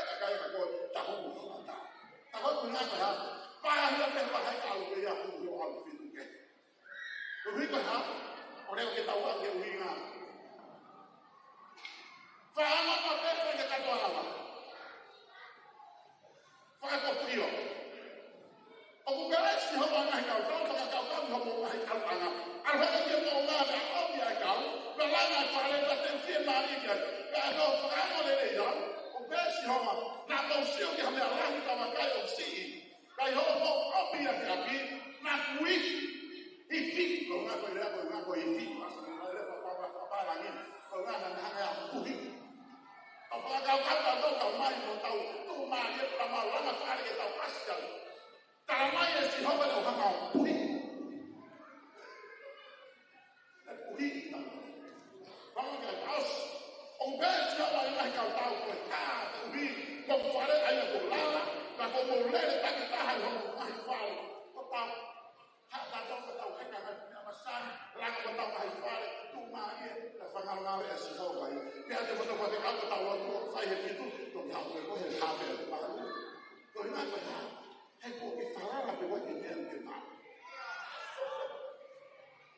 kau tahu. Aku punya apa? Paham yang pakai kalau dia aku jual itu ke. Begitu ha? Orang kita tahu dia uingan. Faham apa yang kita tahu apa? Faham apa dia? Aku beres di halaman kau mau ngaji al-anak. Al-anak dia mau ngaji apa dia kau? Belangan paling potensial mari dia. Kalau faham oleh dia. Besi homa, na tausio que me arranca estava caindo sim, caiu o próprio aqui, na cuic e fico, na coisa e fico, mas não era para lá, não era na área cuic. A falar kau mais não tahu, tu mais para mal lá na área que tahu pascal. Kalau mais esse homa não hanga cuic. Na cuic, vamos que nós besi homa yang kau tahu kau fare ayah bola, kau boleh tak tahan orang fare. Kau tahu, kau tahu kan masan, lang kau tahu fare, tu mari, lepas ngawe esok lagi. Biar dia betul kau tahu tu saya itu, tu tahu kau yang kafe baru. Kau ingat tak? Kau ifara lah buat ini yang kita.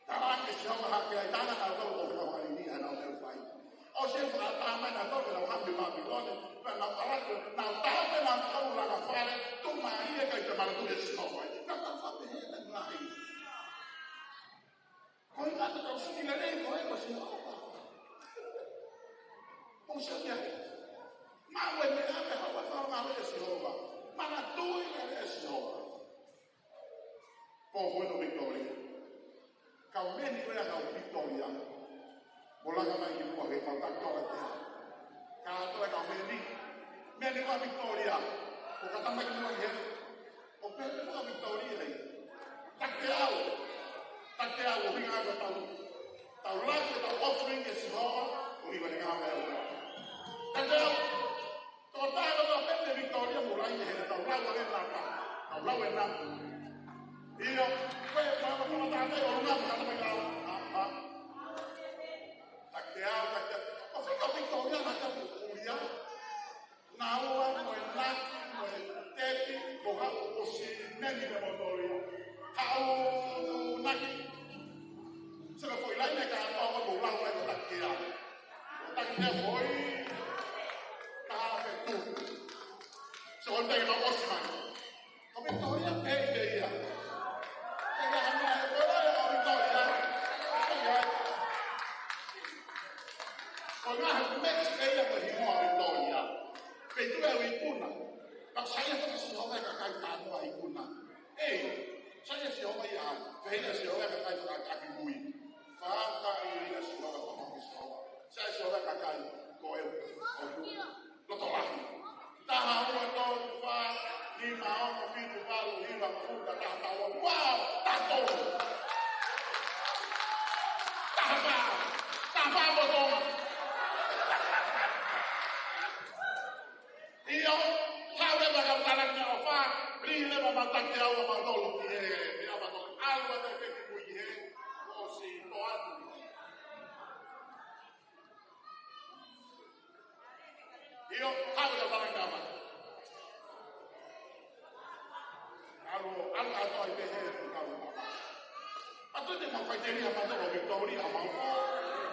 Kalau esok hari kita nak tahu kau hari ini ada orang fare. O se fa taman atau kalau hamil Babilon, kalau alat nak tahu nak tahu lah fare, tu mari ke tempat tu esok lagi. Kau tahu apa yang lain? Kau ingat tak sekali lagi kau yang masih apa? Maksudnya, mahu ni apa? Apa faham mahu esok? Mana tu yang esok? Kau boleh Victoria. Kau ni kau Victoria. Bola kami ini buat kontak kau lagi. Kalau kau meni buat Victoria, kau kata macam mana? Kau pergi buat Victoria lagi. Tak tahu, orang ada tahu lagi tahu offering ke semua, orang boleh ngambil. Tak tahu, kau tahu kalau pergi Victoria mulai ni tahu lalu yang nak. Iya, kau tahu orang nak macam apa? Kau Victoria macam kuliah, nawa, nak, teti, kau harus meni Victoria. Kau naki. Saka foi lai me ka to ko lau lai ko takia. Takia foi. Ka fe tu. So on dai ma osman. Ko Victoria e ia. E ga na ko la Victoria. Ko na Max e ia ko himo Victoria. Pe tu e wi puna. Ka saya ko si ho ka ka ta no ai puna. Saya si ho ia. Fe na si ho ka ka ka ki mui. Faka i na si ho ka ko ki so. Saya si ho ka ka ko e. Lo to la. Ta ha o to fa ni ma o ko fi tu pa lo ni ba fu ta ta ta wow ta to. Ta fa bo to. Io sabe ba ka ta na fa, rile ba ba ta ki awa ba to lo ki e, ni ba to. Alwa de pe ki bu ye, o si to atu. Io sabe ba ta na fa. Algo to ai pe he ka lo. Atu te ma fa te ni ba to lo Victoria ma.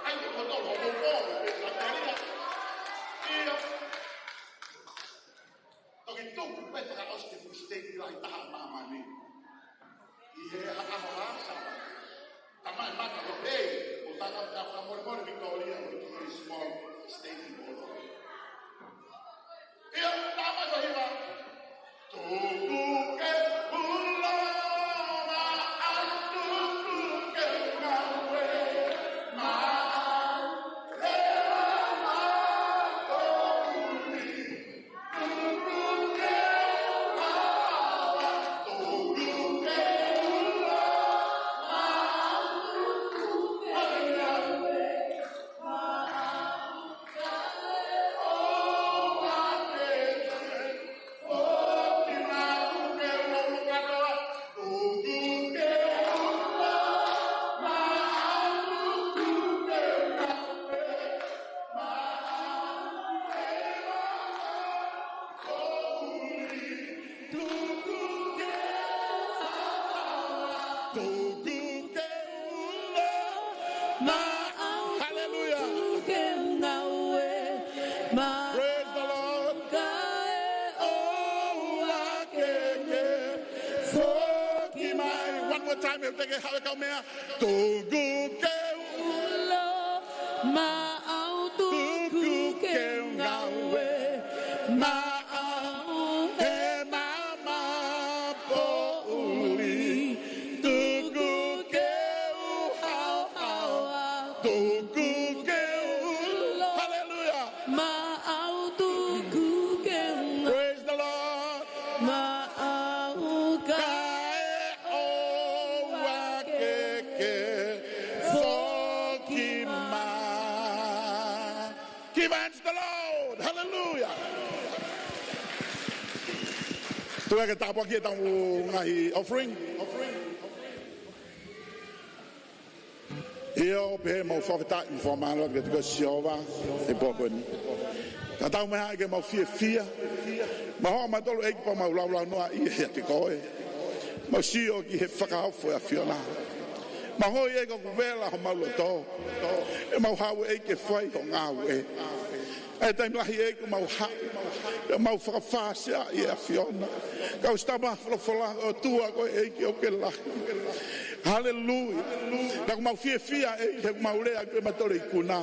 Ai ko to lo bo bo, la teria. Io Toki tuku peta ka oske fu steki lai taha mama ni. Ihe haka hoa sama. Tama e mata lo e. O taka ka mori Victoria o ki small steki bolo. Ia tama so hiva. Tuku ke ulo ma al tuku ke mawe ma. Kita apa kita ngai offering. Io pe mo fofta informalo que tu siova e pouco ni. Kata me ha que mo fia. Ma ho ma tolo ek pa ma la no i te koe. Mo sio ki he whakahau foi a fiona. Ma ho e ko vela ho ma lo to. E ma ha e ke foi ho nga e. E tai lahi e ko mau ha. Mau whakawhasia i a fiona. Kau stama whala o tua ko e ki o ke la. Hallelujah. Nak mau fia e ke mau lea ke matore kuna.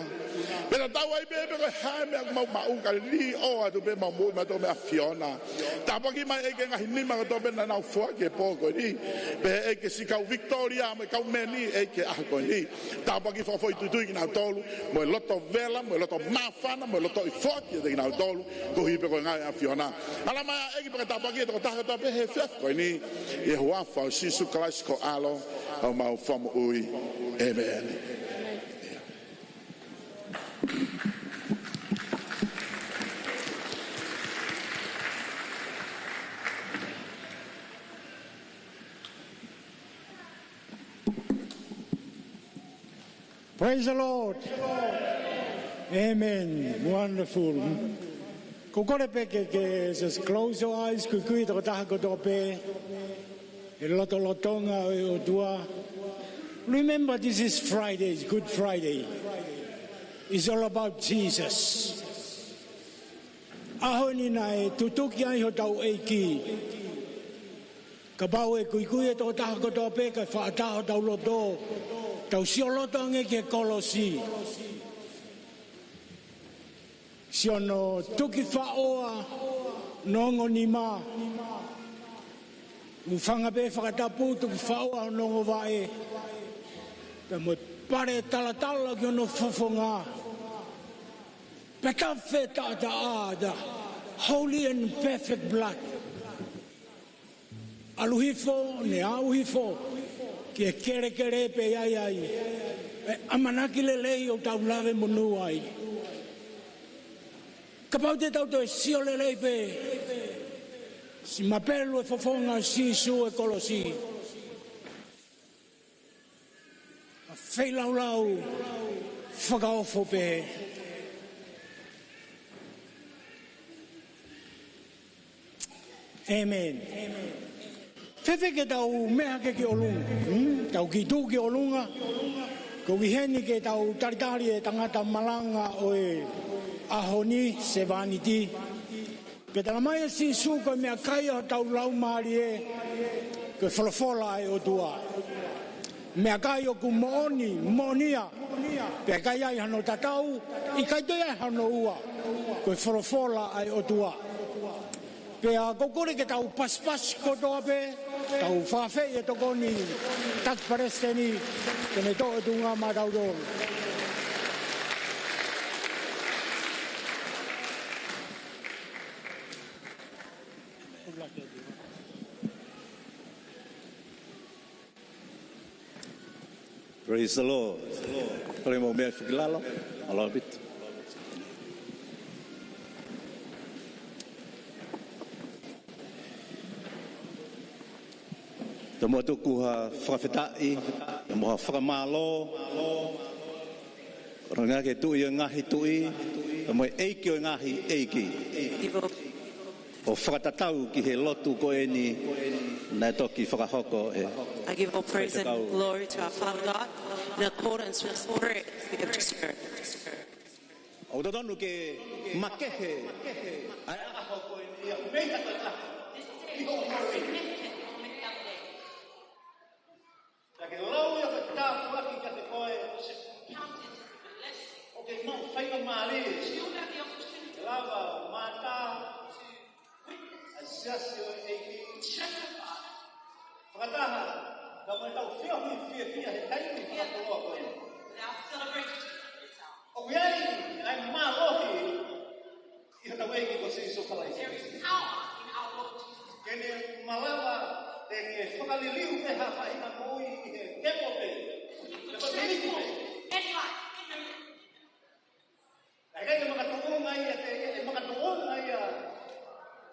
Pena tau ai bebe ko hae me mau mau ka li o atu be mau mo to me a fiona. Tapa ki mai e ke ngahi ni ma to be na nau fo ke poko ni. Be e ke si kau Victoria me kau meni e ke a ko ni. Tapa ki fo foi tutu ki na tolu. Mo loto vela, mo loto mafana, mo loto i fo ki de na tolu. Ko hi pe ko ngai a fiona. Ala ma e ki pe tapa ki to ta to be he fef ko ni. E hoa fa si su klasiko alo. O mau famo ui. Amen. Praise the Lord. Amen. Wonderful. Ko kore pe ke just close your eyes ku kui to taha ko to pe. E lotonga o tua. Remember, this is Friday, it's Good Friday. It's all about Jesus. Aho ni nai tutuki ai ho tau eiki. Ka pau e kui e tō taha koto pe ka whaataho tau loto. Tau sioloto ange ke kolosi. Siono tuki whaoa nongo ni ma. Uwhanga pe whakatapu tuki whaoa nongo wae. Ka mo pare talatala ki ono whafonga. Petafe ta'ata aada. Holy and perfect blood. Aluhifo ne auhifo. Ki e kere pe ai. E amanaki lelei o tau lave monu ai. Ka pau te tau to e sio lelei pe. Si mapelu e fofonga si su e kolosi. A whailau whakaofo pe. Amen. Fefe ke tau mea ke olunga. Tau ki tū ke olunga. Ko ki heni ke tau taritari e tangata malanga o e ahoni se vaniti. Pe tala mai si su ko mea kai o tau lau maari e ko whalafola e o tua. Mea kai o ku moonia. Pe kai ai hano tatau, i kai toi ai hano ua. Ko whalafola e o tua. Pe a kokore ke tau paspas kotoa pe, tau whawhi e toko ni tak pareste ni, kene to e tunga ma tau dōru. Praise the Lord. Kore mo mea whikilalo, aloha bitu. Te mua tuku ha whakawhetai, te mua whakamalo, ranga ke tui o ngahi tui, te mua eiki o ngahi eiki. O whakatatau ki he lotu ko e ni, nai toki whakahoko e. I give all praise and glory to our Father God in accordance with the Spirit we have just heard. O tonu ke makehe, ai aho ko e ni, mei tatata, iho mori. Ke lau ia ka tāpu aki ka te koe o ke mau whainga maare ke lawa mātā a siasi o eiki whakataha ka mai tau whiahui whia he taimi whakatoa koe o iai ai mālohi i hata weiki ko se iso kalai kene malawa te ke whakaliliu te hawhaina moi i he tepo pe. Te whakaliliu pe. Ai kai e makatuunga ia te e makatuunga ia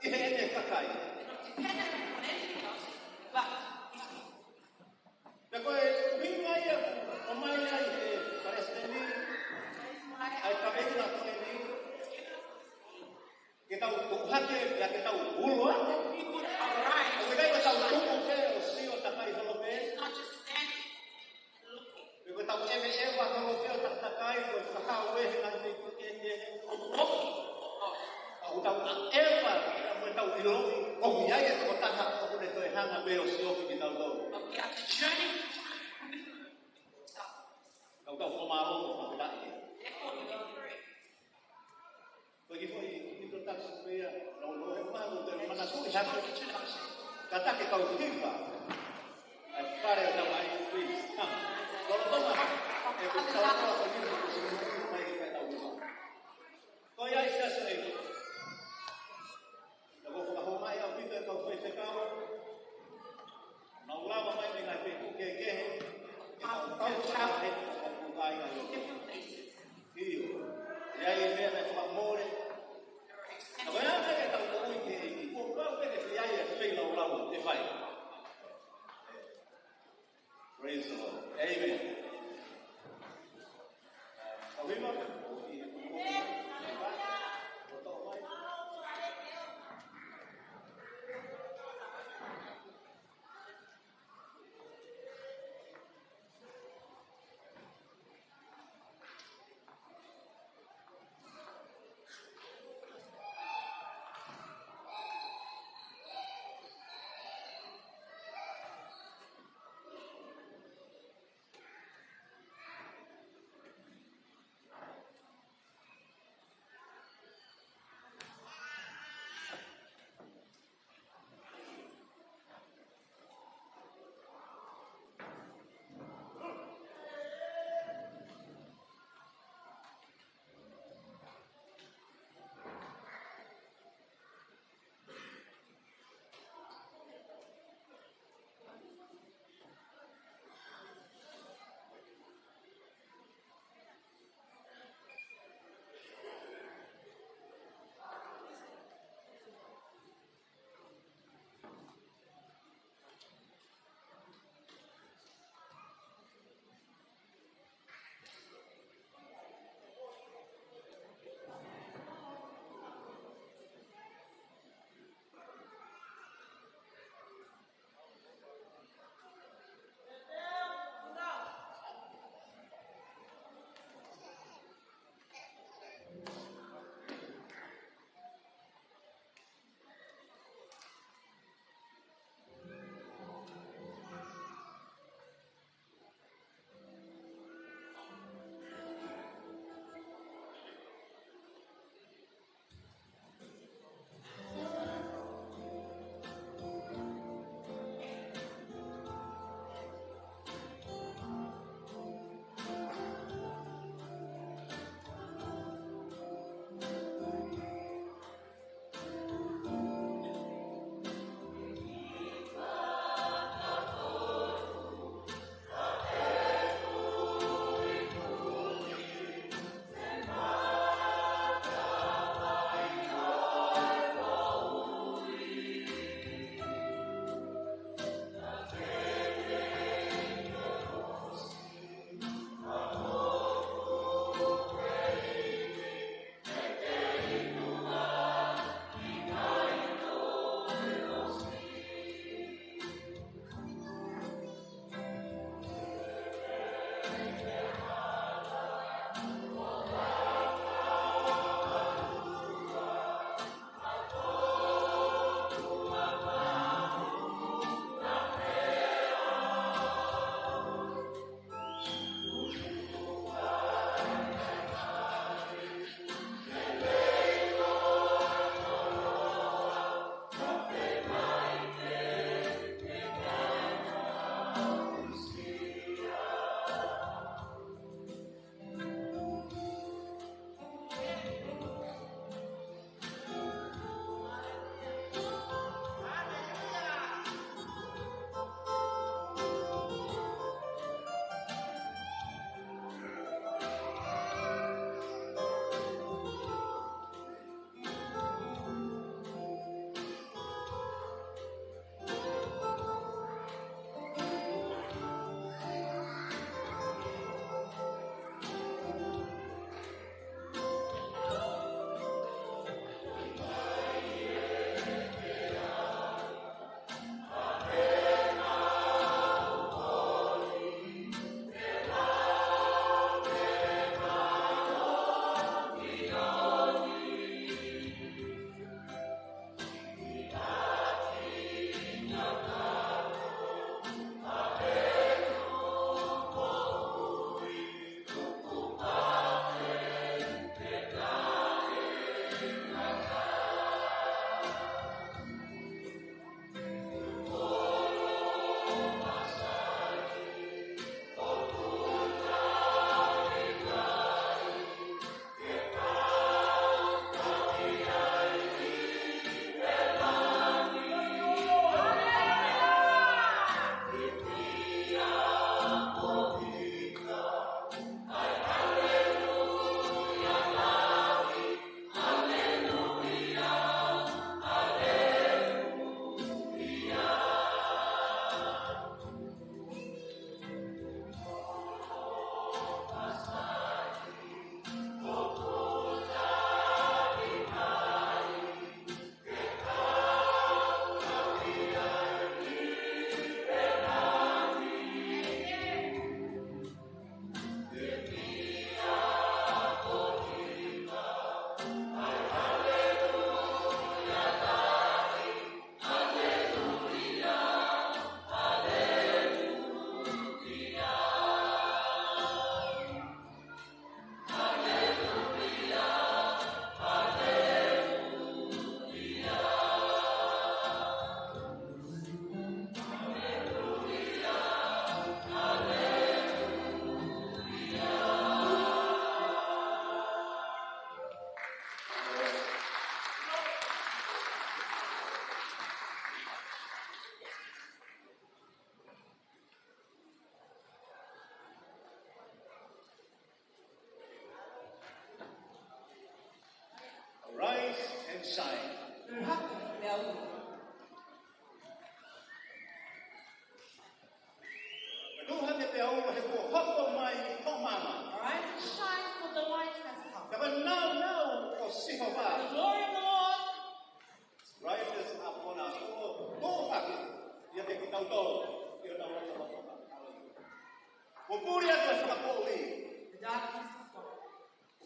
i he ene kakai. Te koe uhinga ia o mai ai he paresteni ai kawehina koe ni ke tau kuhate ia ke tau ulu ate. O kai ka tau tuku ke o si o takai holo pe. Ko tau eme ewa holo pe o takai o kakao e na te kene o tau ewa o tau ilo o iai e ko taha o ne to e hanga pe o si o ki tau do. Kau tau whamaro o whakataki. Ko ki foi i to taksu pea no e malu te manatu i hako. Katake kau hipa. Ai whare o tau ai please come. Koro toma e ko tau tau o hipa ko si mui mai i whai tau hipa. Ko iai siaso e. Ka ko whakahoma i au pita e kau whai whekaro. Na ulawa mai me ngai wheku ke kehe. Ka kau tau he o kukai ngai o. Iyo. Iai e mea mai whakamore. Ka wai ame e tau tau i ke eiki. Ko kau peke iai e whena o lau te whai. Praise the Lord. Amen. Kawima, Rise and shine. Tuhan te au he ko hoko mai ko mama. Arise and shine, for the light has come. Kapa now o siho ba. The glory of the Lord rises upon us. Ko haki ia te kitau tolo. Ia tau tolo. Kupuri atu sa poli. The darkness is gone.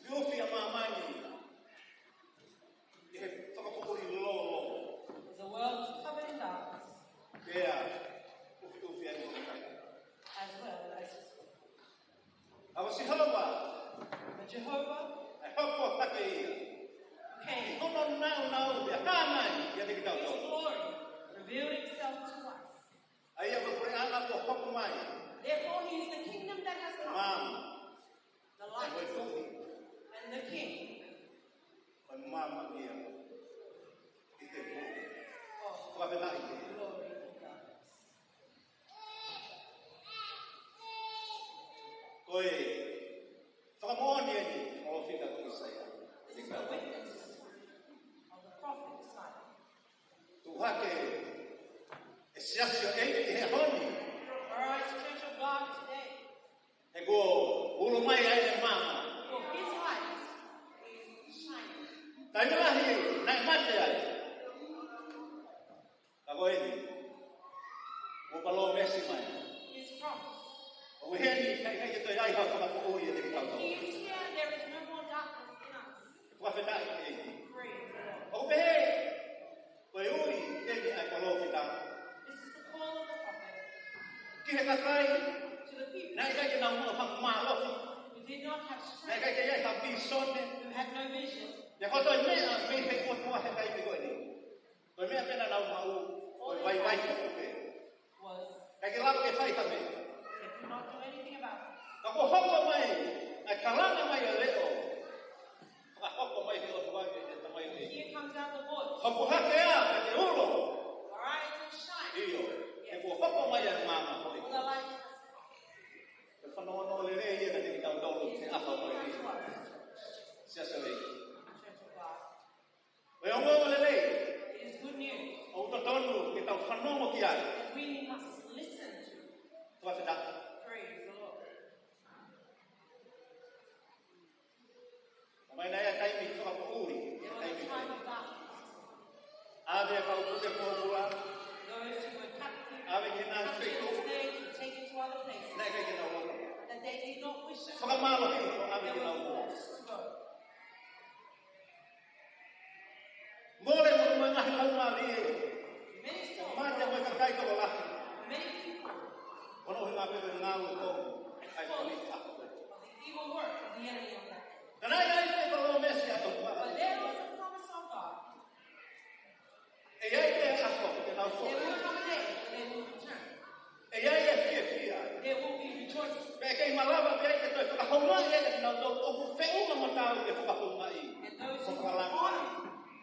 Fiufi a mamani. Ia whakapopuri lolo. The world is covered in darkness. Ufi atu as well as his will. Awa si Jehovah. But Jehovah came. His glory revealed itself to us. Therefore, he is the kingdom that has come. The light and the king. Oh, glory to God. This is the witness of the prophet Isaiah. Arise, Church of God, today. For his light is shining. His promise. whai ha whakapuui e te He kautau. is here, there is no more darkness in us. Whawhetai e te. Praise the Lord. O pehe, koe ui, e ni ai kolo whitanga. This is the call of the prophet Ki he kakai, to the people nai kai ke nau mua whakumālohi, who did not have nai strength, kai ke iai ha pisone, who had no vision. ia koto i mea, me he kotua he kai te koe ni. Koe mea pena nau mau, koe vai vai whukupe. Was Kai ke lawa ke whai ka me. they could not do anything about it. Ka ko hoko mai, ai karanga mai a leo. Ka hoko mai he o tuai e te tamai e. Here comes out the voice. Hoko hake a, ka te ulo. Arise and shine. Iyo, e ko hoko mai a mama hoi. For the light has E whanono le rei e ka te kitau tolu te aha mai ni. come to us. Sia sa rei. Church of God. E o ngō le rei, It is good news o uta tonu ke tau whanomo ki ai. that we must listen to. Tua whita. Praise the Lord. O mai nei a taimi whakapo uri. There was a time of darkness. Ave ka upute kōpura, Those who were captive, ave ke nā captured whitu, in slaves, were taken to other places nei kai ke nā waka. that they did not wish to go. Whakamalo ki o ave They ke nā were waka. forced to go. Mōre mo mai ngahi lau ngā rie. Many souls, Mate mo ka kai toko lahi. many people Ono hi ngā pepe ngā ui tōku. Ai whani ako. of the evil work of the enemy on that. Ka nai nai te whalo mesi ato But kua. there was a promise of God. E iai te ako ke nau There whore. will come a day when they will return. E iai e fia fia. There will be rejoicing. Pea kei malawa pia ke toi whakahonga e ke nau tō. Oku whiunga mo tāu ke whakahonga i. And those who Whakalanga. honor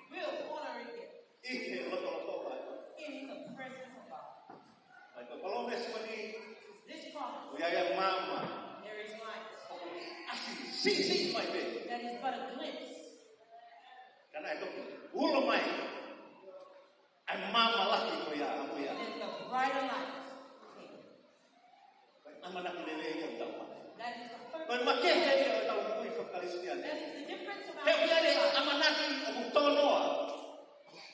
it will honor it I ke loto loto kai. in the presence of God. Ai ko whalo mesi mani. This promise, O iai e mama. there is light. Si si mai pe. That is but a glimpse. Kana e toki. Ulo mai. Ai mama laki ko ia amu ia. And then the brighter light came. Amana ki lele ia tau. That is the Koe purpose. makehe ia o tau kui whakaristian. That is the difference of He uiare our life. amanaki o kutonoa.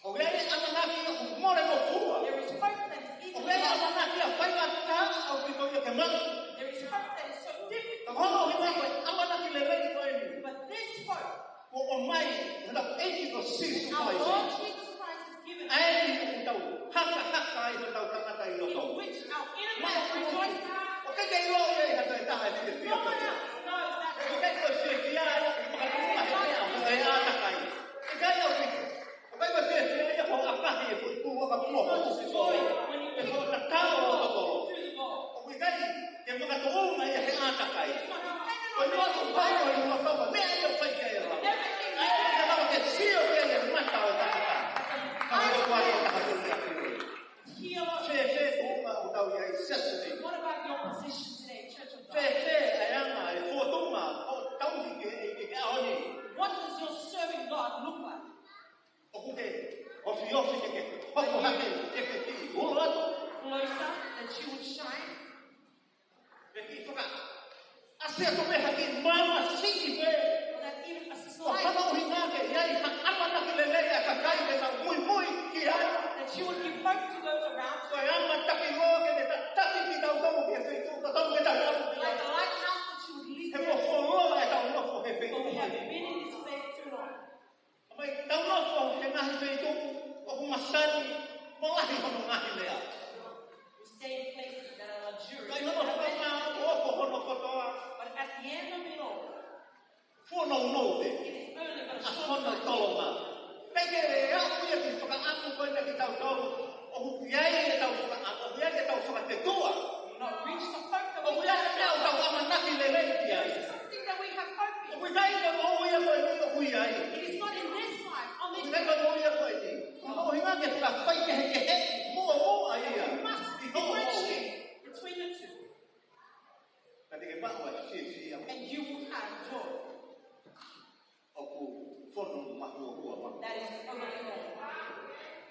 O uiare amanaki o kumore no fua. There is hope that is O easily uiare lost. amanaki a whaiwa ka au ki koe ke mau. There is hope that is so Ka difficult. hono hi mai koe amanaki lele ki koe ni. But this hope, Ko o mai, hana eiki ko sisu our mai. Lord Jesus Christ has given us, Ai o tau haka haka i ko tau tangata i in loto. which our enemies rejoice. O ke kei lo ia i hata e taha e fia fia No one koe. else knows that E hope. kei koe fia fia ia i makatunga he mea o e ana kai. E kai au ki. O kai koe fia fia ia ko akahi e fui kua ka mua ko si Joy koe. when you E ko reach ta tau o toko. through the ball. O kui kai, ke makatunga ia he ana kai. It's not dependent Ko on nua you. ko pai o i mua kaua, mea ia whai kai e rau. Everything Ai you ke lawa ke sio ke e mata o takata. Ka o wai o takaturi a whiu. heal us. Fe kuma o tau ia i sesame. What about your position today, Church of Fe God? e anga e fōtunga o tauhi ke aoni. What does your serving God look like? O kuke, o fiofi ke hoko hake ke ki. Uro ato. Closer, that you would shine. Ke ki whaka. Asia ko me haki mama siki pe. Or that even a O hana slight, o hinga ke iai ha ama na ki lele a ka kai ke tau mui mui ki ai. that you would give hope to those around Ko e ama taki ngō ke te taki ki tau tau ke whaitu ka tau ke tau tau. you. Like the lighthouse that you would lead He them. mo wholoa e tau nofo he For we whaitu. have been in this place too long. Mai tau nofo he ngahi whaitu. O kumasani, mo ahi hono ngahi lea. We stay in places that are luxurious. Kai hono whakama o ko hono kotoa. But at the end of it all, Whono no te. it is only but a A short hono time. tolonga. Peke e au ia ki whakaamu koe na ki tau tau. O huiai e tau whakaamu. O huiai e tau whakatetua. We not reach the hope that O we huiai e have. tau tau amanaki lele ki ai. It is something that we have hope O in. huiai e o ia koe ni o huiai. It is not in this life, on this Huiai koe o ia koe ni. O hinga ke whakawhai ke he he. Mua mua ia. You must I hono o. differentiate between the two, Ka te ke pāua e whiwhia. and you will have joy. O ku whono mahua hua ma. That is overflowing.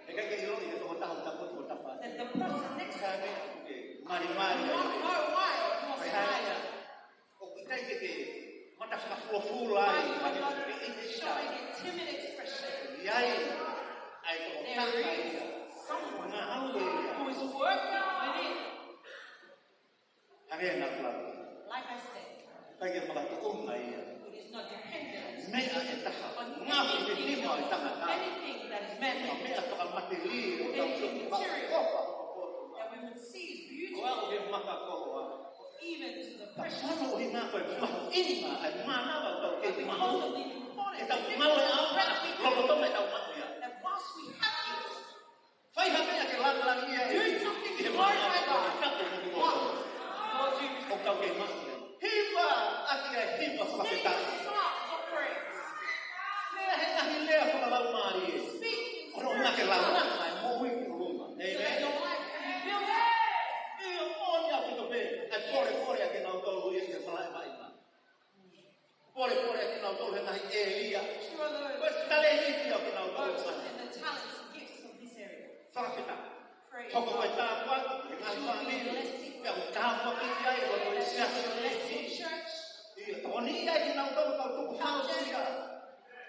E kai ke ilo i he toko tahu tapu toko tawha. That the person next to Ka you me ke mari mari. will not know why you are smiling, O kai ke te mata whakafuafura why ai. you are not Ka te e showing a timid expression. Iai, ai toko There taka is ia. someone Ngā hau e ia. who is working within. Hare na kula. Like I said, Kai ke mga tuong na iya. It is not dependent Mea e taha. on Ngā pili anything lima e tangata. anything that is man-made. Mea toka matili o tau Anything tuku. material that we would see is Koa o beautiful, ke maka koa. even to the precious. Mano o hina koe mahu inga ai mana wa tau ke Because mahu. of the E importance tau of mahu e au pera. Lolo tome tau mahu ia. that whilst we have it, Whai hapea ke lana ia e. doing something to Ke glorify mana God. o kato mo mo. Lord Jesus, O tau ke mahu ia. Hiva aki e hiva sing whaketaki. songs of praise. Lea he ahi lea whakalau maari e. Speak in Ono nga ke lau spirit. nanga e mo hui kuruma. So that your life can be built up. Ia monia ki to pe. Ai pore a ke nau tolu ia ke whalai mai ma. Pore a ke nau tolu he nahi e lia. True are those Koe tale ni ki au ke nau tolu both mai. in the talents and gifts of this area. Whaketa. Praise Toko koe God. tāpua. E ngai whani. Ia o tāpua ki ki ai. Koe koe sia sia Bless lesi. your church. Ia toni ia ki nau tolu tau tuku house ia.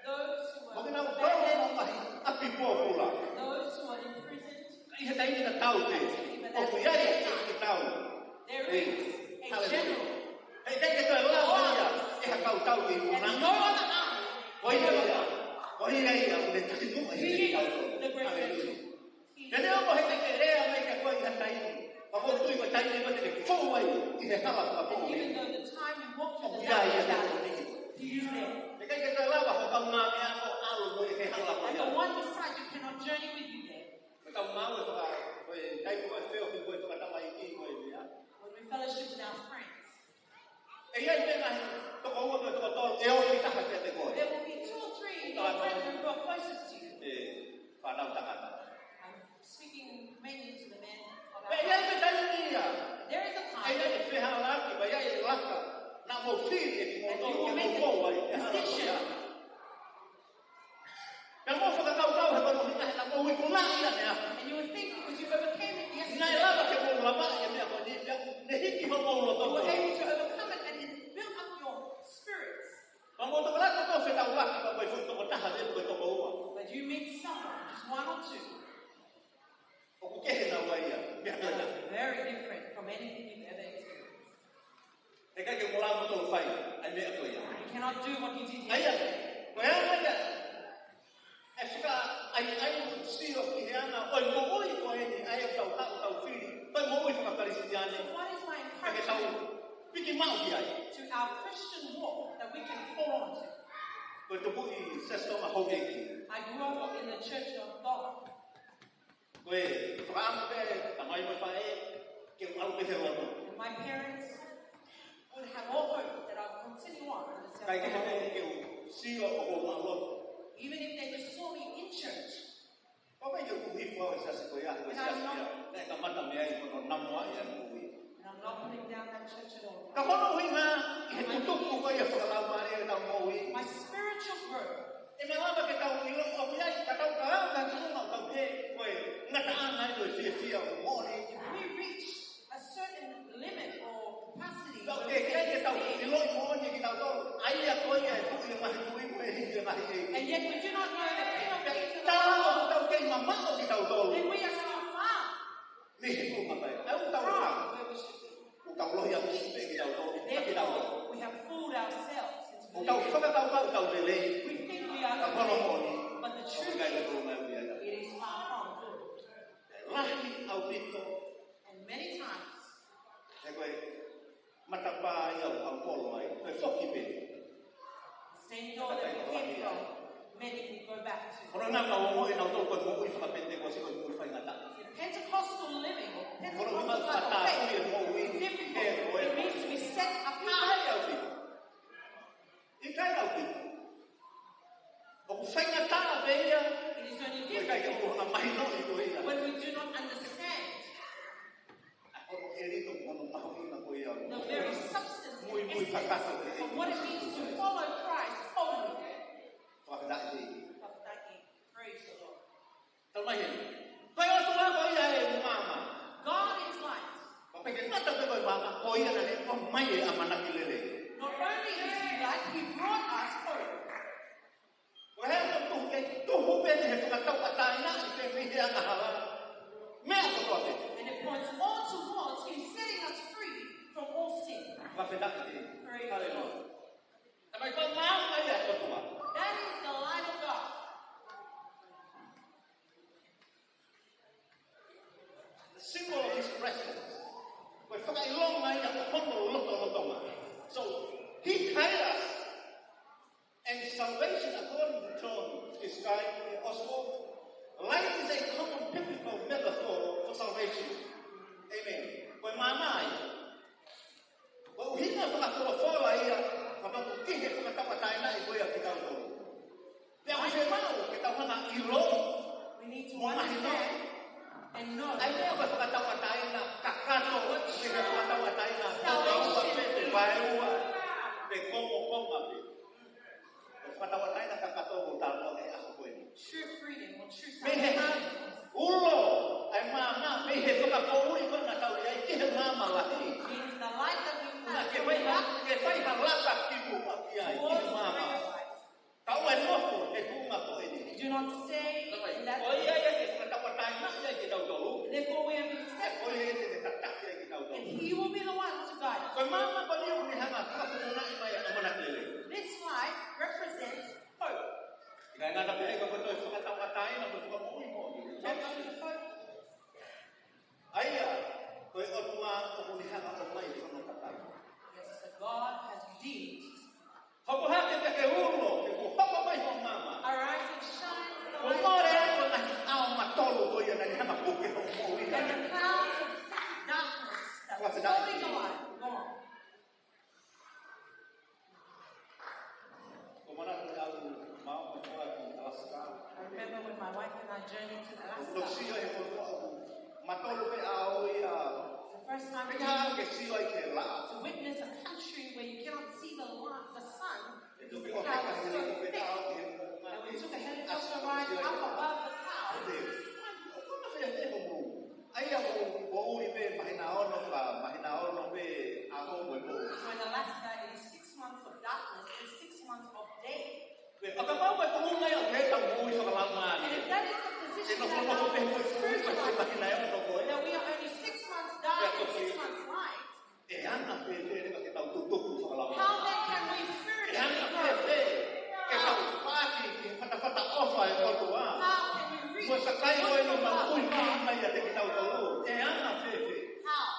Those who Mo are ke nau tolu abandoned, nau mahi. Api pōpula. those who are imprisoned. Ia taini na tau te. Oku ia e ki tau. There is a general Hei teke toi lau ia. E ha kau tau ki and unanga. no other army. Oi ia. Oi ia. Le taki numa He i te tau. is the great Hallelujah. judge. He Te neo mo he teke rea mai ka koe i ha taini. Pa mo tui ko taini mo te fōu ai. I he hala ka And pōu. even though the time we walk through the Ia ia valley, te he is there. Te keke toi lawa ho kau ngā mea ko alu mo i he hala ko And ia. the one beside you cannot journey with you there. Ko kau mau e whaka. Koe kai ko e wheo ki koe whakatama i ki koe ia. When we fellowship with our friends, E iai pena he. Toko ua koe toko tō. E o ki taha kia te koe. there will be 2 or 3 in your friend group who are closest to you. E whanau takata. I'm speaking mainly to the men of Pe our iai pe taini ia. There is a Ai time ai e whiha laki, vai ai e laka. Nā mō whiri e ki mō that tō, you will ke make mō pō ai, a e hana decision. ia. Pea mō whakatau he koe mohina, he nā mō wiku nā ia nea. And you would think because you overcame it Nā e yesterday, lava ke mō lama e mea koe ni, pea ne hiki ho mō lo you tō were tō. able to overcome it and it built up your spirits. Mā mō tō rako tō whetau laki, pa koe whuki tōko taha te koe tōko ua. But you meet someone, just 1 or 2, O ku kehe nā ua ia, mea koe that nā. are very different from anything you've ever experienced. E kai ke mō lama tō whai, ai mea koe ia. You cannot do what you did Ai yesterday. ia, koe hea ia. E whika, ai sio ki he ana, oi mō ui koe ni, ai e tau tau whiri. Toi mō ui whakakarisi ti ane. So what is my Pake tau, encouragement piki mau ki ai. to our Christian walk that we can hold on to? Koe te pui sestoma hokeki. I grew up in the church of God. Koe whakaampe, tamai mai whae, ke au pehe rono. And my parents would have all hope that I would continue on in the Kai ke self hene ke sio o ko maloto. even if they just saw me in church. Ko mai ke kuhi fo sa se ko ya, ko sa sia. Nei ka mata me ai ko namo ai ai kuhi. And I'm not putting down that church at all. Ka hono hui na, he tutuku ko ia whakalau mare e tau mo hui. My spiritual growth E me lava ke tau ilo o ia ka tau ka au ka tuma tau ke koe ngata ana i do fia o mori. if we reach a certain limit or capacity Tau where ke ke tau ilo i mori ki tau tau. Ai ia ko ia tu i mahi tui ko e hinge mahi e. and yet we do not know the King of Kings and the Tau Lord, tau ke mama o ki tau tau. then we are still far Me hiku matai. Au tau from tau. where we should be. O tau lohi au ki ki tau tau. Ki tau tau. Therefore, we have fooled ourselves O into tau believing whakatau kau tau lele. we think we are Ka kono good, mori. but the O truth kai is ko mai ui ai. it is far from good. Rahi au pito. And many times E koe matapa i au polo ai. Koe whoki pe. the same door that we came from, many will go back to. Kono nā kau mo e nau tau koe mo ui whakapente ko si koe mui whai ngata. The Pentecostal living or Kono Pentecostal hima life whata of ui faith e mo ui. is difficult. It means to be set I apart. kai au pito. I kai au pito. O ku whai ngata a peia. It is only Koe kai ke difficult kuhanga mahi no i koe ia. when we do not understand Kono e rito kono mahu ina koe ia. the very substance Mui and mui essence whakasa koe of what it means to follow Christ wholly. Whakadaki. Praise the Lord. Talmai he. Koe o tula koe ia e mama. God is light. Pake ngata pe koe mama. Koe ia na ne o mai e amanaki lele. Not only is he light, he brought us hope. Koe hea no tuhu ke tuhu pe ni he whakatau ataina i te mihi anga hala. Mea ko toa pe. And it points all towards him setting us free from all sin. Praise the Lord. That is the light of God. The symbol of his presence. So he guided us. And salvation, according to John, is guided in the gospel. Light is a common biblical metaphor for salvation. Amen. When mama, well, he knows what I fall here. Kapag kihe kung katapatay na ito yung kita ito. Kaya kung siya mau, kita mo na ilo. We need to understand and know. Ay mo ba sa katapatay na kakato? Hindi ka sa katapatay na salvation. Baruwa. De como. Sa katapatay na kakato, utalo ay ako po ini. True freedom or true Mehe salvation. ulo ay mama. Mehe sa kapauli ko na tao ay kihe mama lahi. Means the light that we have. Kaya halakak ibu makiay kihe mama. Kau ay mo ay bunga ko ini. Do not stay in that Oh iya sa katapatay na kita utalo. Therefore we have been set Oh iya kita utalo. and he will be the one to guide us. Kung mama ba niyo ni hanga kapuna imaya ang manaklele. This light represents hope. Kaya nga napili ko ito sa katapatay na gusto ko mo. Remember the hope. Aya, kung mga komunihan ako may ito katay. Yes, that God has redeemed. Habuhatin ka kay ulo, kung papabay mo mama. Arise and shine in the Kung light. more ako na ang matolo ko yan na hanga bukit ang umuwi. And the clouds of darkness that was holding the light gone. Kumana ko ang mga mga Alaska. I remember when my wife and I journeyed to Kung Alaska. siya ay matolo kay aoy. The first time we Kaya kay siya ay kela. to witness a country where you cannot see the light, the sun. Ito The ko clouds kaya are so hindi ko thick. tao And we took a helicopter ride up above the clouds. Ayaw ko buuwi pe mahinaon no pe ako mo. So in Alaska, it is 6 months of darkness and 6 months of day. Pagkabawa ko ngayon, ang buuwi sa kalaman. And if that is the position Sino that ko God pe is spiritualizing, mahinaon no ko. that we are only 6 months dark and 6 months light, Ang pe ka kita tutok sa kalaman. how then can we spiritually grow? Kita pati kata-kata ofa ay ko tuwa. How can we reach? Sa kayo ay the mabuhay God? may ate kita ulo. Ang pe. How?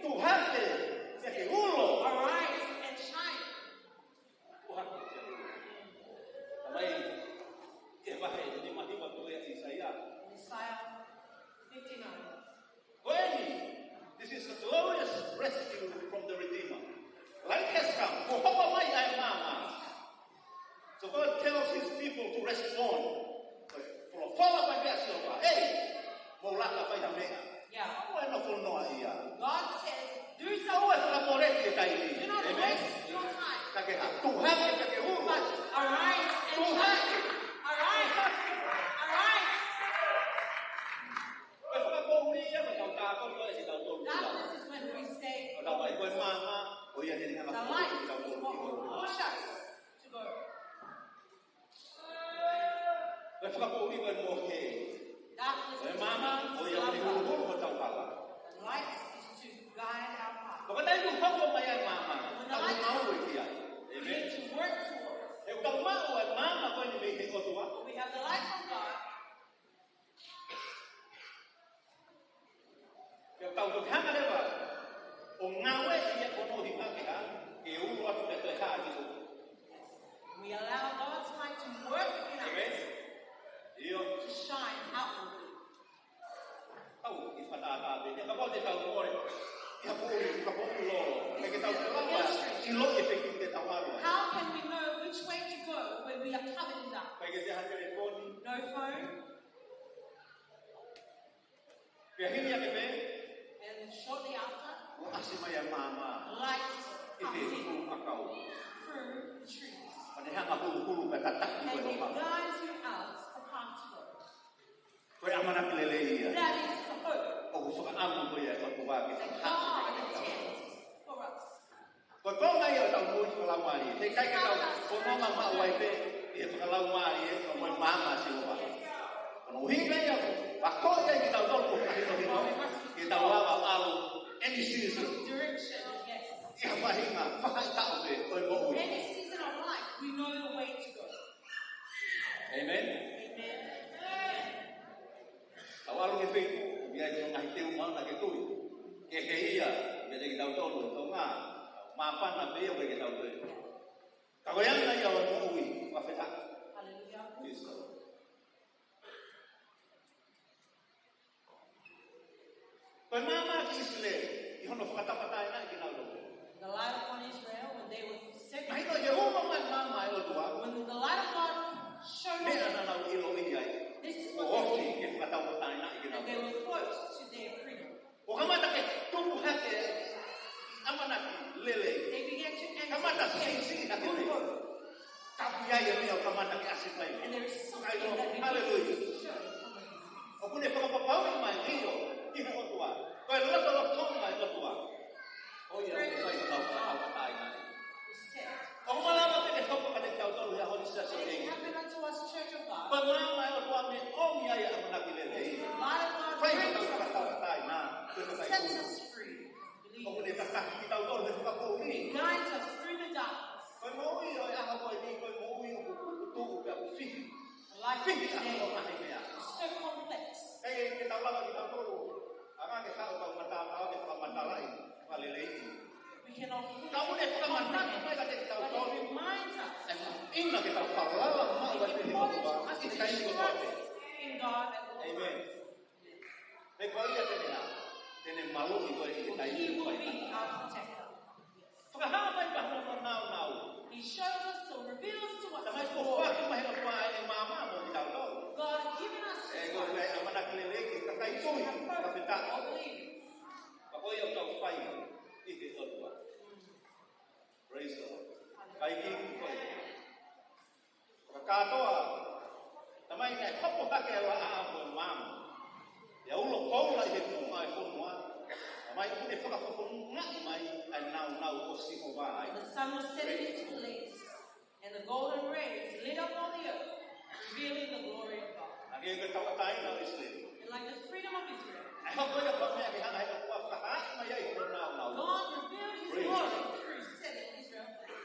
Tuhan te sa ulo. Arise and shine. Isaiah 59. This is the glorious rescue from the Redeemer. Light has come. So God tells his people to respond. Hey, Yeah. God God says, do something. Do not waste your time. But arise and shine. Arise. Arise. Darkness is when we stay. The light is what will push us to go. Darkness is the light is to guide our path. We need to work towards. We have the light from God. We allow God's light to work in us to shine outwardly. How can we know which way to go when we are covered in darkness? No phone. And shortly after, light comes in through the trees. And it guides you out the path to go. That is the hope that God intends for us. Any season. Direction, yes. Ia whahinga, whakaitao te, koe mo ui. Any season of life, we know the way to go. Amen. Amen. Awaru ke whiku, ia i ngai teu mauna ke tui. Ke ia, ia te ki tau tolu, tau ngā, mapana pia ke tau tui. Ka koe anga ia wa mo ui, whawheta. Hallelujah. Yes, Lord. Koe mama ki Israel, i hono whakatapatai nai ki nau lopo. The light upon Israel, when they were set, Mai no Jehova mai mama e o tua. when the light of God shone Mea on na them, nau ilo i ai. this is O what ofi they ke whakatapatai nai ki did. nau And they lopo. were close to their freedom. O kamata ke tupu hake amanaki lele. They began to Kamata enter sisi hake good lele. word. Kapuya ia mea o kamata ke asipai. And there is something Ai no, that begins hallelujah. to show some of these. O kune whakapapau mai rio, i ho tua. Koe loto lo tonga i o tua. O ia, o whai o tau whakatapatai nai. O kumalawa te ke topo ka te tau tolu ia honi sasa It e. happened unto us, Church of God. Koe mama e o tua me omi ai amanaki lele i. Light of God Whai o brings tau us whakatapatai nā. Koe te kai sets tū. us free. O kune tataki ki tau tolu te whakapau ni. Guides us through the darkness. Koe moui o e aha koe ni, koe moui o kukutuku pia ku whihi. Life Whihi of a today o mahi mea. is so complex. Kei ke tau lava ki tau tolu. Anga ke tau tau matapau ke whakamantalai. Whalelei. We cannot Kau ne whakamanaki mai ka te tau but tolu. it reminds us Ina ke tau whakalala mai ka te tau tolu. us I to te kai ni ko trust toate. in God at all Amen. times. Me koe ia tene a. Tene malu i koe i te kai He ni ko will pai. be our protector. Whakahala mai ka hono nau nau. He shows us or reveals to us Tamai His ko glory. whaki mai ka pua e mama mo ki tau tolu. God has given us E His koe word. kai amanaki lele ki ka kai tui. Ka whita. All believers. Ka koe ia tau whai. I te totua. Praise the Lord. Kai ki ki koe. Whakatoa. Tamai kai hopo hake wa a mo mama. Ia ulo koula i he funga e whonua. Tamai kune whakawhawhonga mai ai nau nau o siho wai. The sun was setting its place, and the golden rays lit up on the earth, revealing the glory of God. Nang ia ka tawatai nau Israel. And like the freedom of Israel, Ai hoko ia pa mea ki hana he ka pua whakaai mai ai hono nau nau. God revealed His Praise glory through setting Israel free.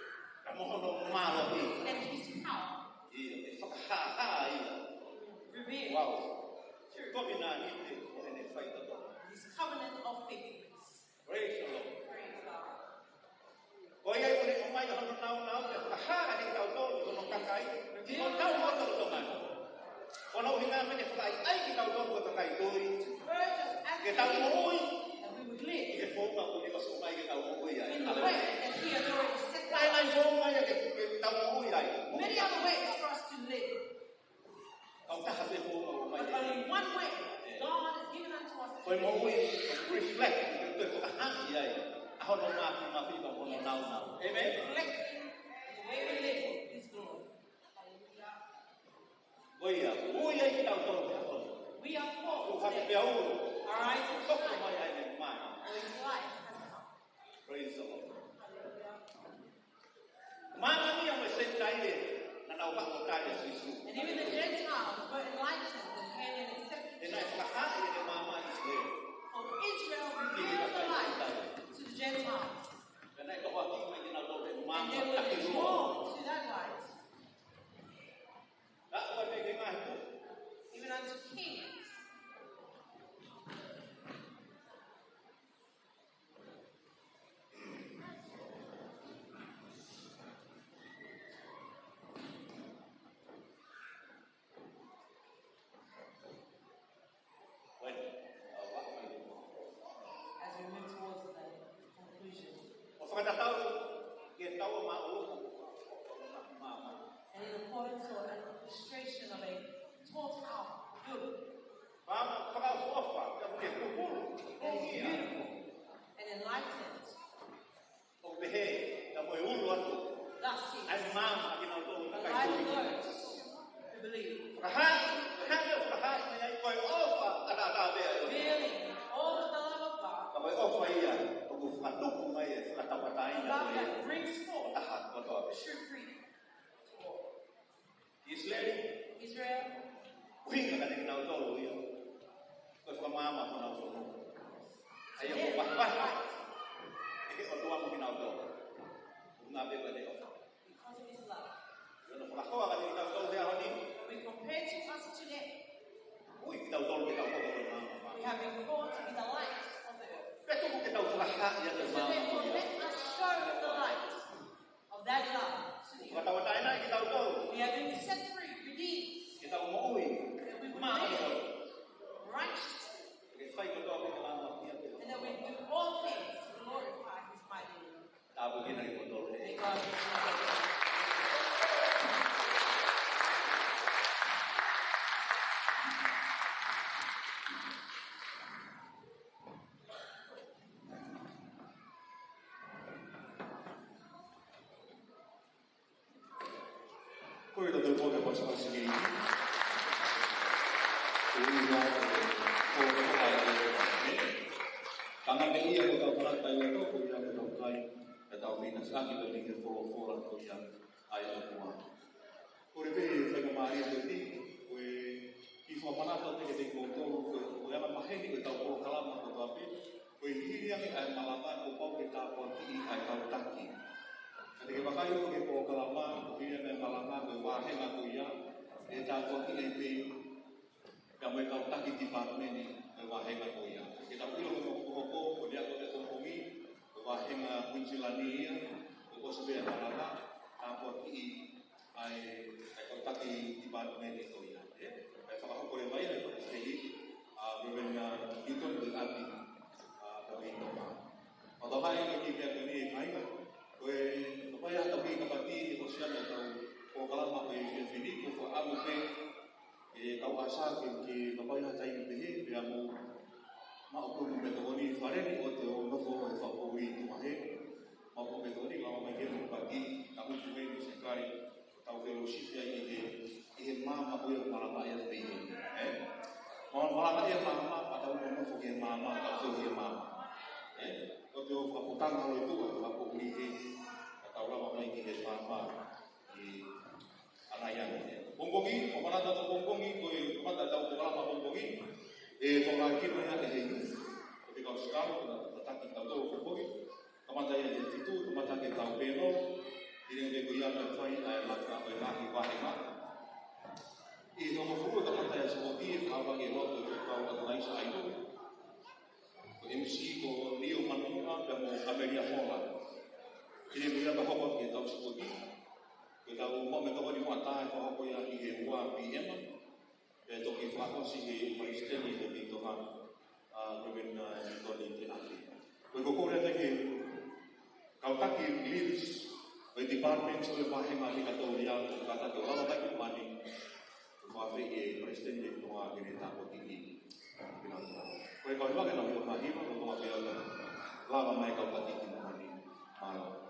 Ka mohono malo i. And His power Ia, e whakahaha ia. revealed Wow. through Toki nā ni te o ene whaita tō. His covenant of faithfulness. Praise the Lord. Praise God. Ko ia i o mai hono nau nau te whakahaha he tau tō i hono kakai. I o tau mo tau tō mai. Ko nau hinga me te whakai ai ki tau tō ko kakai tōi. Urge us as Ke tau mo ui. that we would I live ke whonga o ne kasu mai ke tau mo ui ai. in the way that He has already set Ai ai out. whonga ia ke tau mo ui ai. Many other ways for us to live, Au taha te whonga o mai. but only one way God has given unto us to Koe mo live. ui reflect te whakahangi ai. A hono mafi mafi ka hono nau nau. Amen. Reflecting the way we live His glory. Hallelujah. Ko ia, ui ai ki tau tō te hono. We are Ko called hake today. pia uru. Our eyes are Toko shining, mai ai ne mai. for His light has come. Praise the Lord. Hallelujah. Mana ni ang may tayo na naupak tayo sa Isu. And even the Gentiles were enlightened and came and accepted E na Jesus. ikakain ni Mama Israel. For Israel revealed the light to the Gentiles. Kaya ito ko aking may ginagawa ni And Mama they were Takiluwa. drawn to that light. Ako ay kaya ito. Even unto kings. Bueno, awak may As we move towards the conclusion. o whakatataw, kaya tawa maulo Mama. And in accordance or an illustration of a tall tower, good, Mama, whakaofa, kaya kaya kuhulu. that is beautiful and enlightened. O behe, kaya mo ulo ato. Thus he Ay is Mama, ginagawa the na light of kayo. those who believe, Whakahain na yan, ko'y ofa, katatabi ayo. revealing all of the love of God, Kapag ofa iya, pag whakatuko may whakatapatayin the na love iya. that brings forth Tahat mo to. true freedom to all. Israel, Israel, uhinga ka na ginagawa iya. Kasi kamama ko na ulo. Ayo wah. Iki orang tua mungkin auto. Nabi tadi auto. Because of his love. Yo no flaco akan kita auto dia hari. When compared to us today, Ui, kita auto kita auto we have been called to be the light of the earth. Betul kita flaca ya So therefore, let us show the light of that love. Kata tayo kita auto. We have been set free, redeemed. Kita umuwi. Righteous. And that we do all things to glorify his mighty name. May God be praised. Koi da tau poke pas pas ni. Tangan dia ia kau pernah tahu itu kau yang kau kai atau minus lagi bagi ke follow kau yang ayat semua. Kau lebih saya kemarin jadi kau ifo mana tahu kita kau kau yang mahal ni kau tahu kalam kau tapi kau ini yang malaman kau kita kau ini kau taki. Jadi pakai itu kau kalam ini yang malaman kau mahal kau yang kita kau ini yang mereka taki di department ni mahal kau yang kita pilih kau dia kau terkompomi wahenga kunjilani kau sebenarnya mana tanpa ai kau taki di department itu ya kalau kau boleh bayar itu jadi berbeda itu berarti tapi itu atau hai ini dia ini kai kau supaya tapi kapati kau siapa tahu kau kalau mau ini kau amu kau asal ke kau yang cai ini dia mau pun betoni fareni o te o nofo e whapori tu mahe mau pun betoni lama mai kero pagi kamu juga ini sekali tau fellowship ya ihe mama o yang malama ya te malama ya mama atau nofo ke mama atau ke mama o te o whaputang halo itu whapori atau lama mai ke mama di anayan bongbongi o mana tau bongbongi ko e mana tau lama bongbongi toka kino ya youth ketika sekarang tetap kita tahu kembali kemana yang itu kemana kita tahu peno ini yang dia yang berfai ayat apa yang lagi bahima itu memang kemana yang seperti apa yang waktu kita lain saya itu MC ko Leo Manua dan Amelia Holland ini dia bahwa kita seperti kita mau metode di mata bahwa yang dihewa PM itu kita sih Kristen itu Tuhan berbeda Tuhan itu ahli. Kau lihat lagi, kau tak leaders di department sebagai bahan ahli kata orang kata orang lagi mani, kau Kristen itu Tuhan ini takut tinggi. Kau lihat lagi nama Tuhan ini Tuhan biar lama mereka tak tinggi mani malam.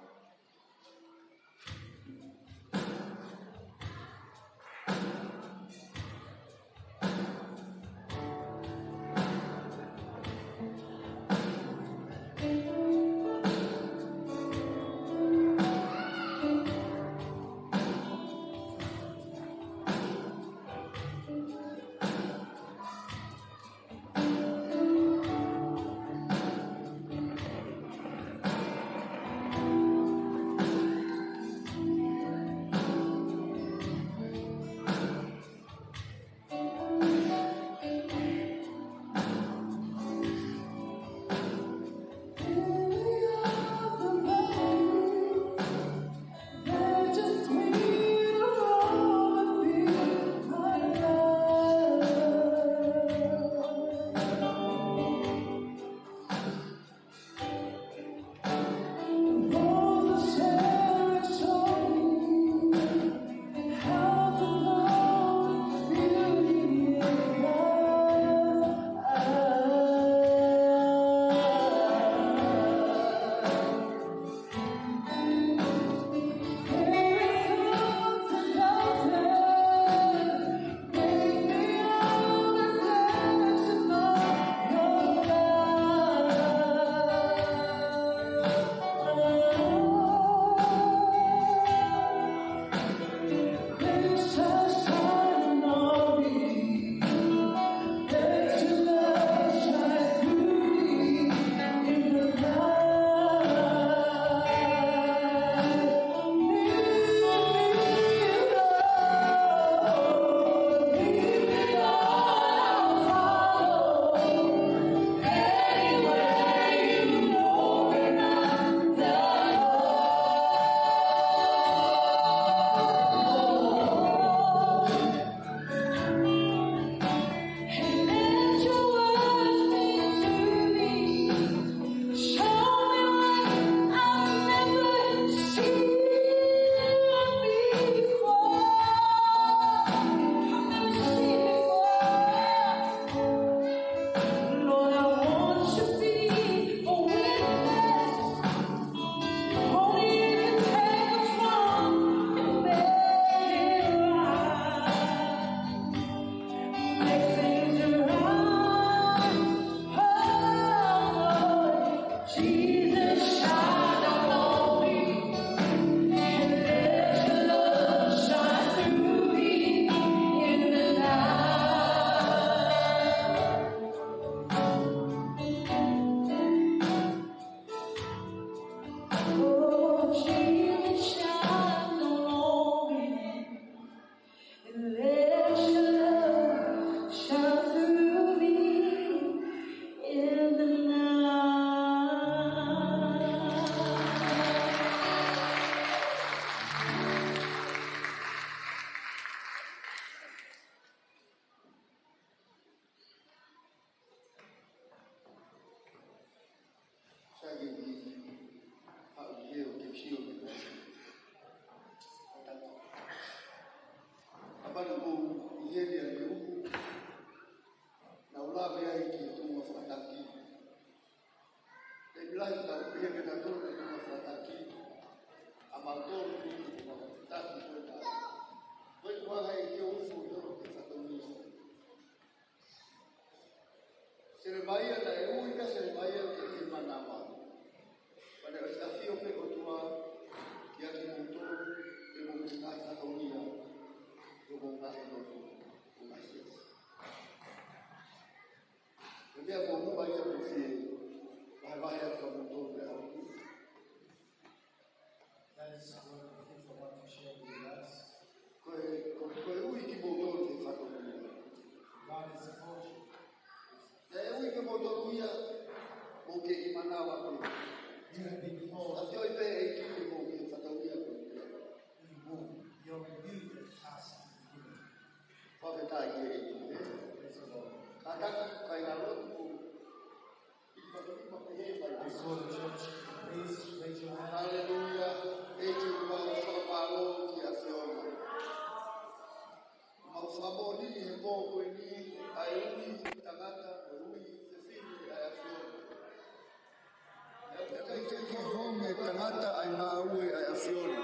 siu me ko. Abang ko iye dia lu. Na ula be ai ki tu mo fataki. Te bilang ta iye ke ta tu mo fataki. Abang ko ni mo fataki ko ta. Ko ko ai ki u fu to ke fatoni. Seremaya na uika seremaya ke manama. Pada desafio pe otua kia ki mutu ke mo ngai fatoni. Como un ácido, un ácido. El día como vaya a decir, vaya como todo de algo. That is one of the things I want to share with you guys. Koi ui ki motor de fatoria. God is a coach. Ya ui ki motoria, o que imanawa ko. You have been called. After I pay ki mo ki fatoria ko. You're reviewed the task. Profeta ye kadang kaya lo haleluya eji mau famalo ki afiona mau famoni ni mo ko ni ayuni tangata ui sefini afiona ya ke home tangata ai na ui afiona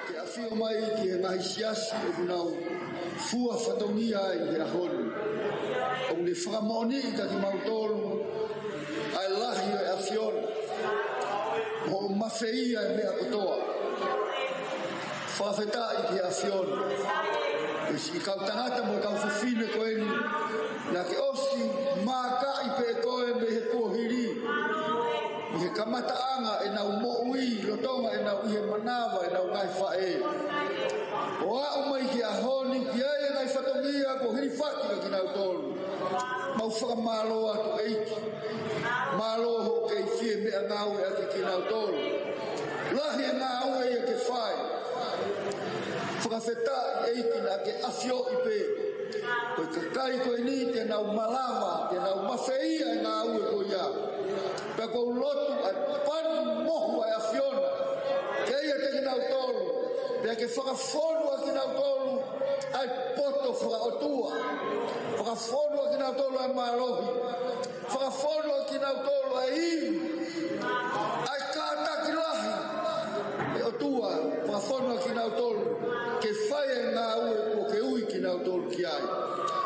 ke afio mai ki na siasi e bunau fua fatongia i ahon o le framoni ka ki mautolu ai lahi e afion o mafeia e mea kotoa fafeta i ki afion i kau tangata mo kau fufine koeni na ke osi maka i pe koe me he kohiri me he kamata anga e nau mo ui lotonga e nau ihe manawa e nau ngai fae o a mai ki ahoni ki ai ngai fatongia ko hiri faki ki nau tolu mau whakamalo atu eiki malo ho kei fie me a ngau e ati ki nau tolu lahi a ngau e ke whai whakawheta eiki na ke afio i pe koe kakai koe ni te nau malama te nau mawheia e ngau e koe ia pe kou lotu a panu mohu a afiona ke ia te ki nau tolu pe ke whakafonua ki nau tolu ai poto whakaotua whakafonua ki nau tolu ai marohi whakafonua ki nau tolu ai iu ai kātaki lahi e otua whakafonua ki nau tolu ke whae ngā ue po ke ui ki nau tolu ki ai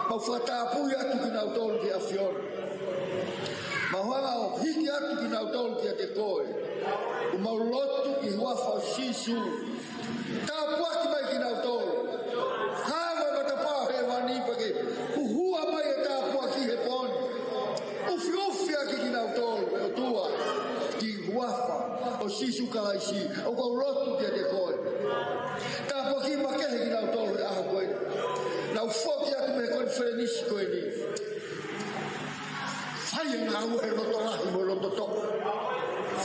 mau whakatapui atu ki nau tolu ki afiona mau hanga o hiki atu ki nau tolu ki a te koe o mau lotu ki huafa o sisu tapuaki mai ki nau tolu kawa matapā he wani pake uhua mai e tapuaki he poni ufi aki ki nau tolu e o tua ki huafa o sisu kalaisi o kau lotu ki a te koe tapuaki makehe ki nau tolu e aha koe nau foki atu me koe whenisi koe ni Hai ngau e loto lahi mo loto to.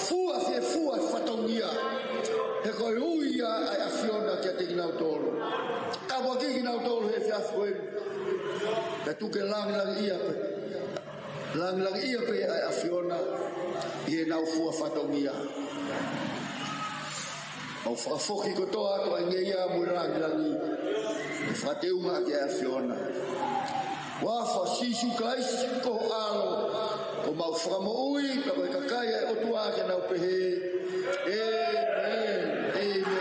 Fua fatongia. He koe uia ai afiona kia te kinau tolu. Tawa ki kinau tolu he fiafue. He tuke langi ia pe. Langi ia pe ai afiona. Ie nau fua fatongia. Au whakafoki kotoa ato ai ngeia mui langi. Whateunga ki ai afiona. Wafa sisu kaisi ko alo o mau whakamo ui pa koe kakai e otua ke nau pehe amen amen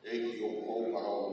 Eki o kou maho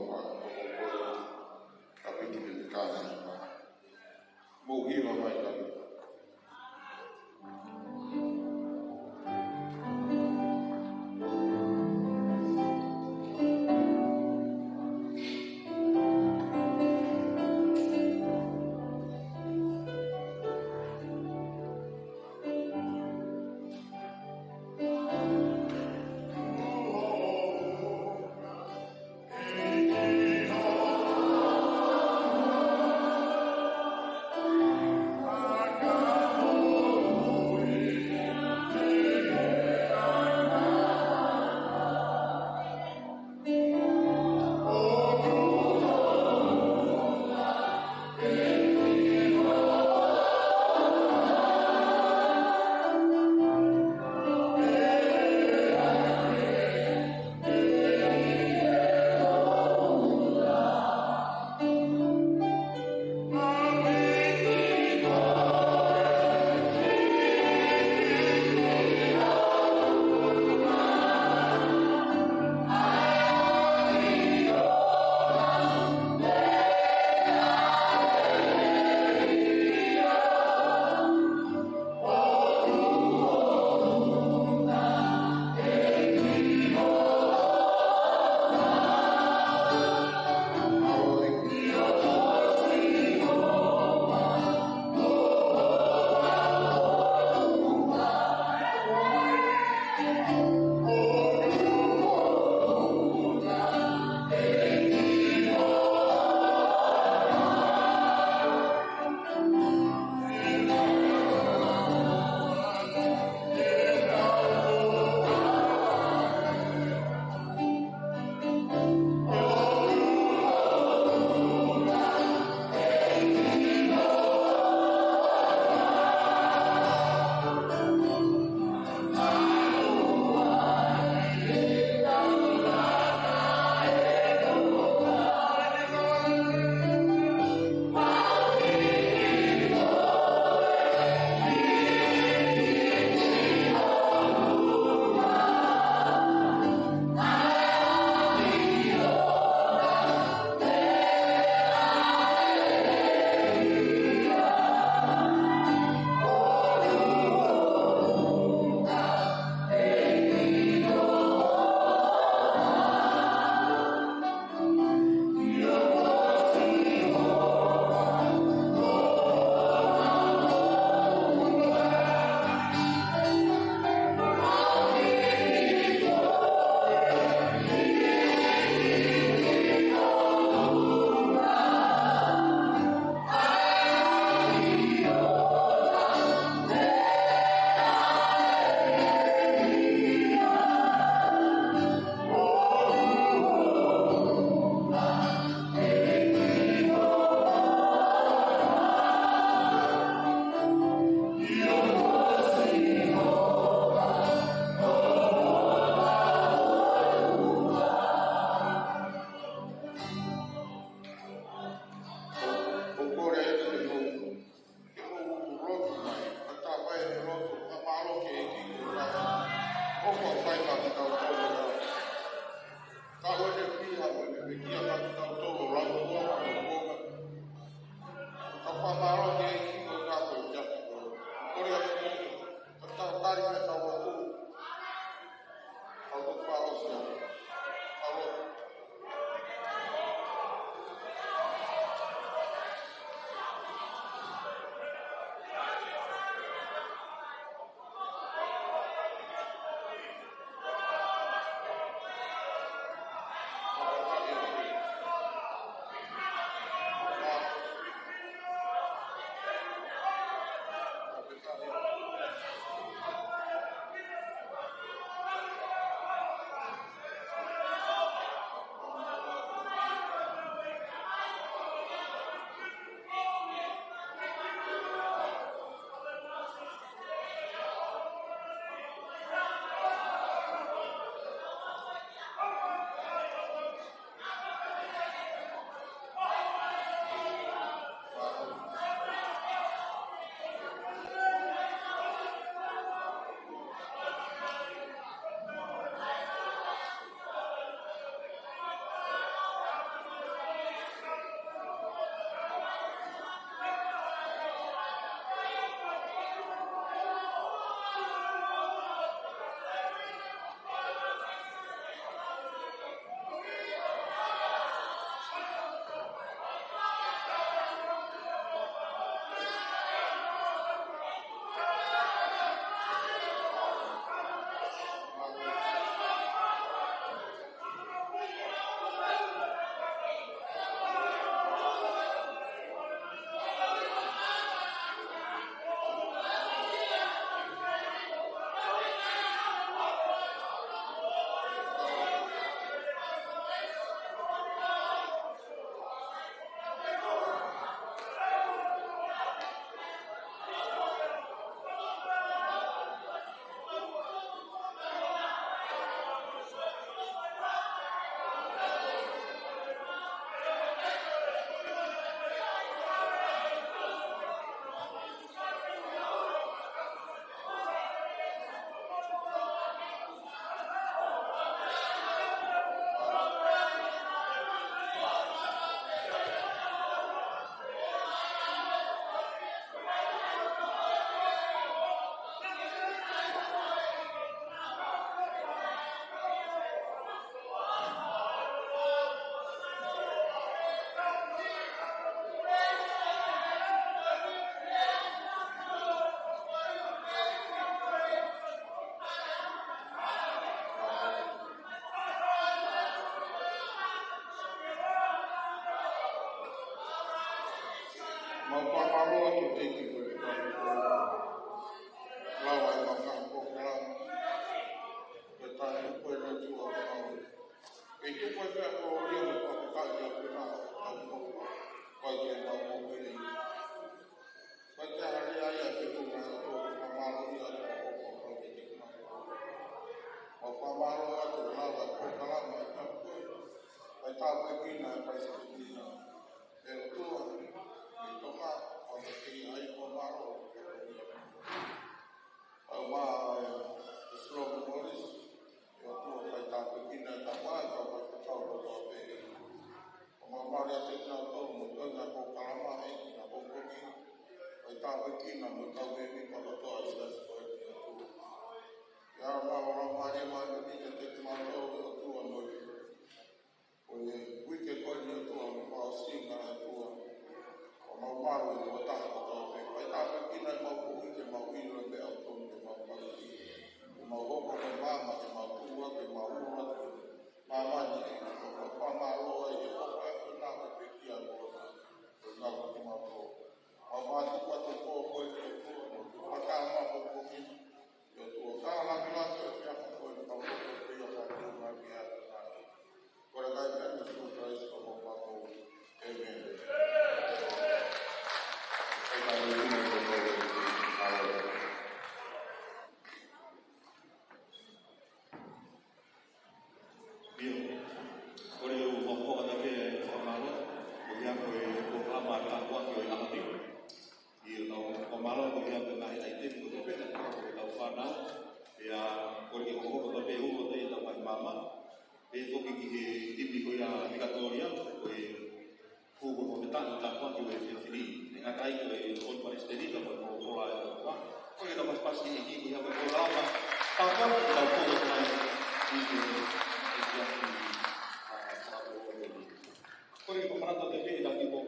Kore ko marata te pe taki ko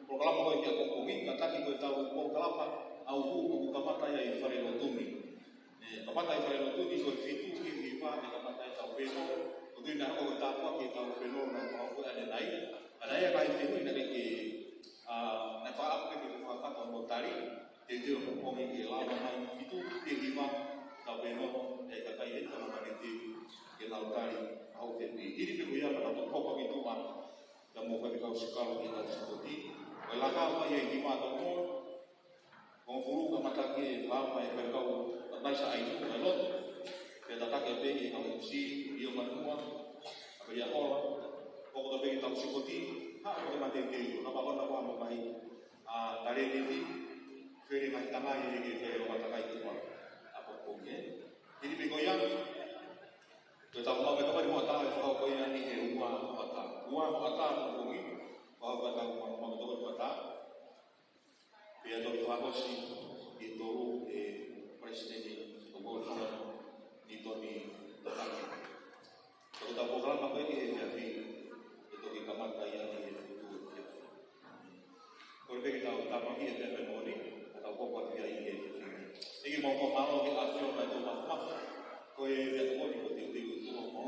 programa ko ki ko ngi ka taki ko tau ko kalapa au ku kamata ya ifare no tumi. Kamata ifare no tumi ko fitu ki pa ni kamata tau peno. Ko dina ko ta ko ki tau peno na ko ana nai. Ana ya kai fitu na ki na fa apa ki ko fa ka mo tari te te ko ngi ki la na fitu ki pa tau peno ka kai ta ma ni ki la tari au te ni. Ini ko ya na to ko ki tu ma. Kamu kami kau sekali kita seperti, belakang apa yang dimata pun, konfuru kamata ke lama yang kau terasa itu melot, kita tak kebeli kau si dia manua, apa dia orang, kau tak beli tahu seperti, hak kau mati itu, apa mau baik, dari ini, feri mati tengah ini feri rumah tengah itu apa pun ya, jadi begoyang. Tetapi kalau kita beri muatan, kalau kau yang ini rumah muatan mungkin, kalau kita rumah kita beri muatan, biar tu kita sih itu presiden gubernur itu ni terakhir. Kalau kita program apa ini jadi itu kita mata yang itu. Kalau kita utama kita memori atau pokok dia ini. Ini mau malu kita asal itu maaf. Kau yang mau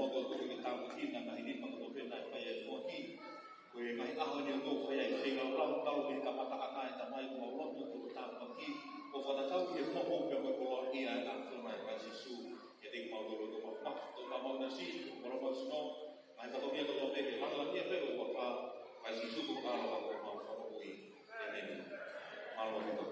kalau tu kita mungkin nak ini maksud nak bayar kopi, kau yang ahli yang tu bayar sehingga orang tahu kita kata-kata yang sama itu orang tu kita mungkin, kau pada tahu dia mau yang berkeluar dia nak semai pasisu, jadi mau dulu tu mau nasi, kalau mau semua, macam tu dia kalau pergi, malam dia pergi apa pasisu tu kalau mau pergi, ini malam itu.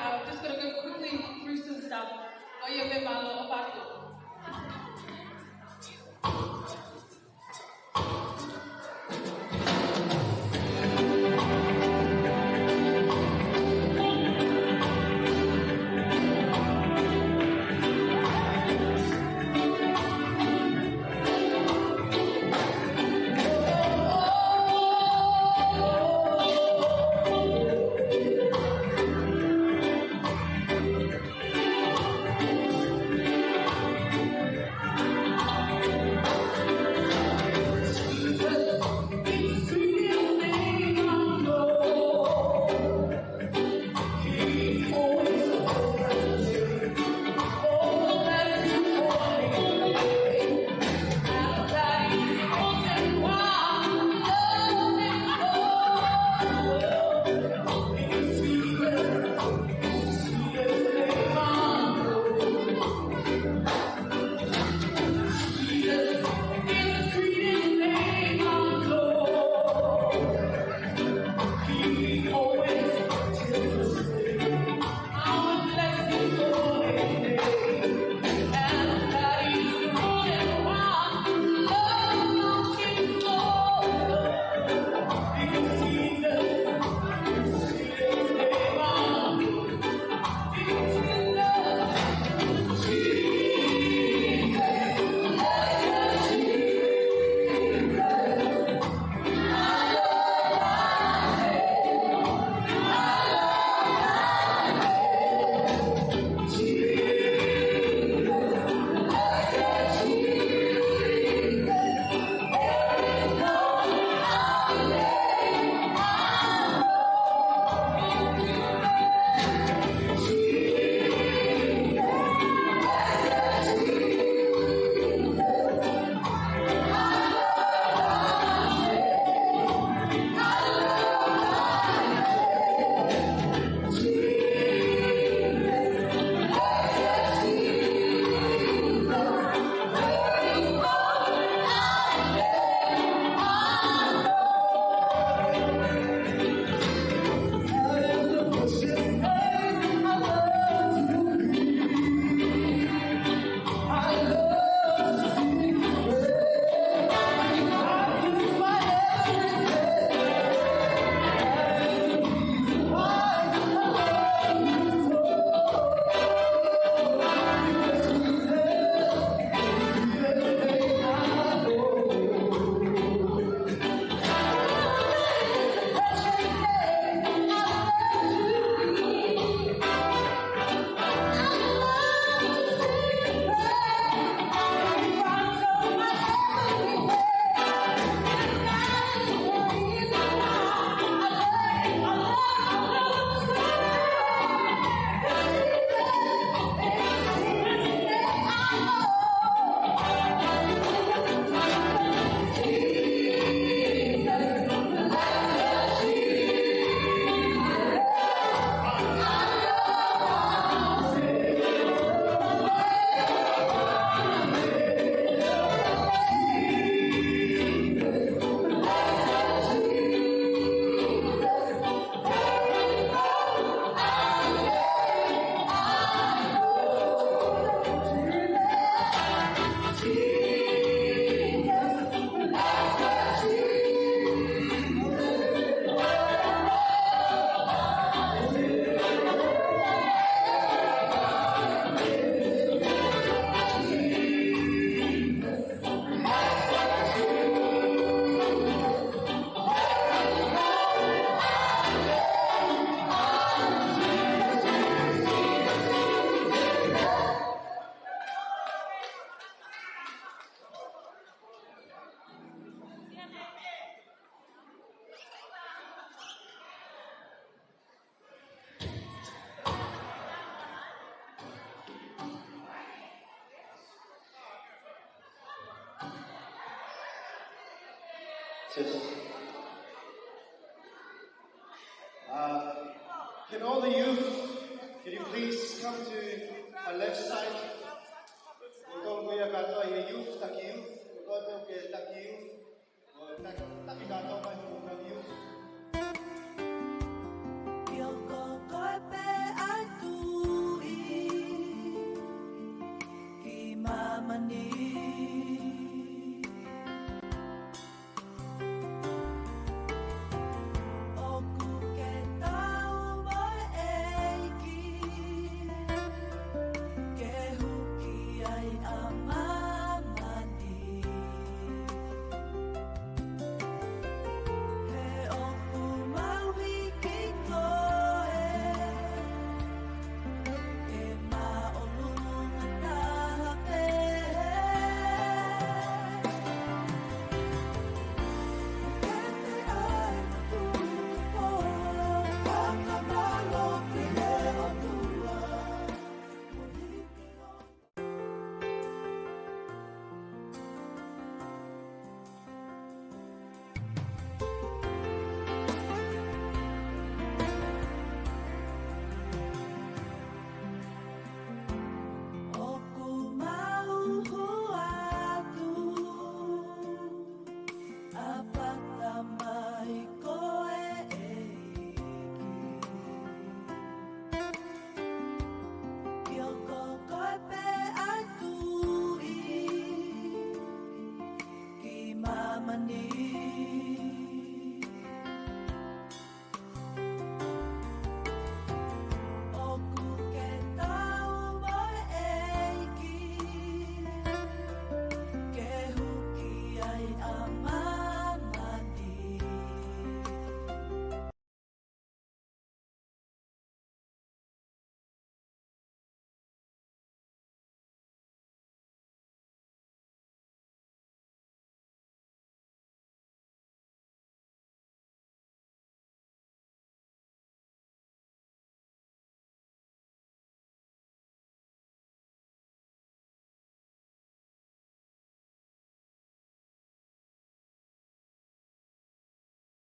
I'm just going to go quickly through some stuff. Oh, yeah, bit malo, opato. Can all the youth, can you please come to my left side? We're going to go youth, taki youth. We're going to taki youth. Taki gato,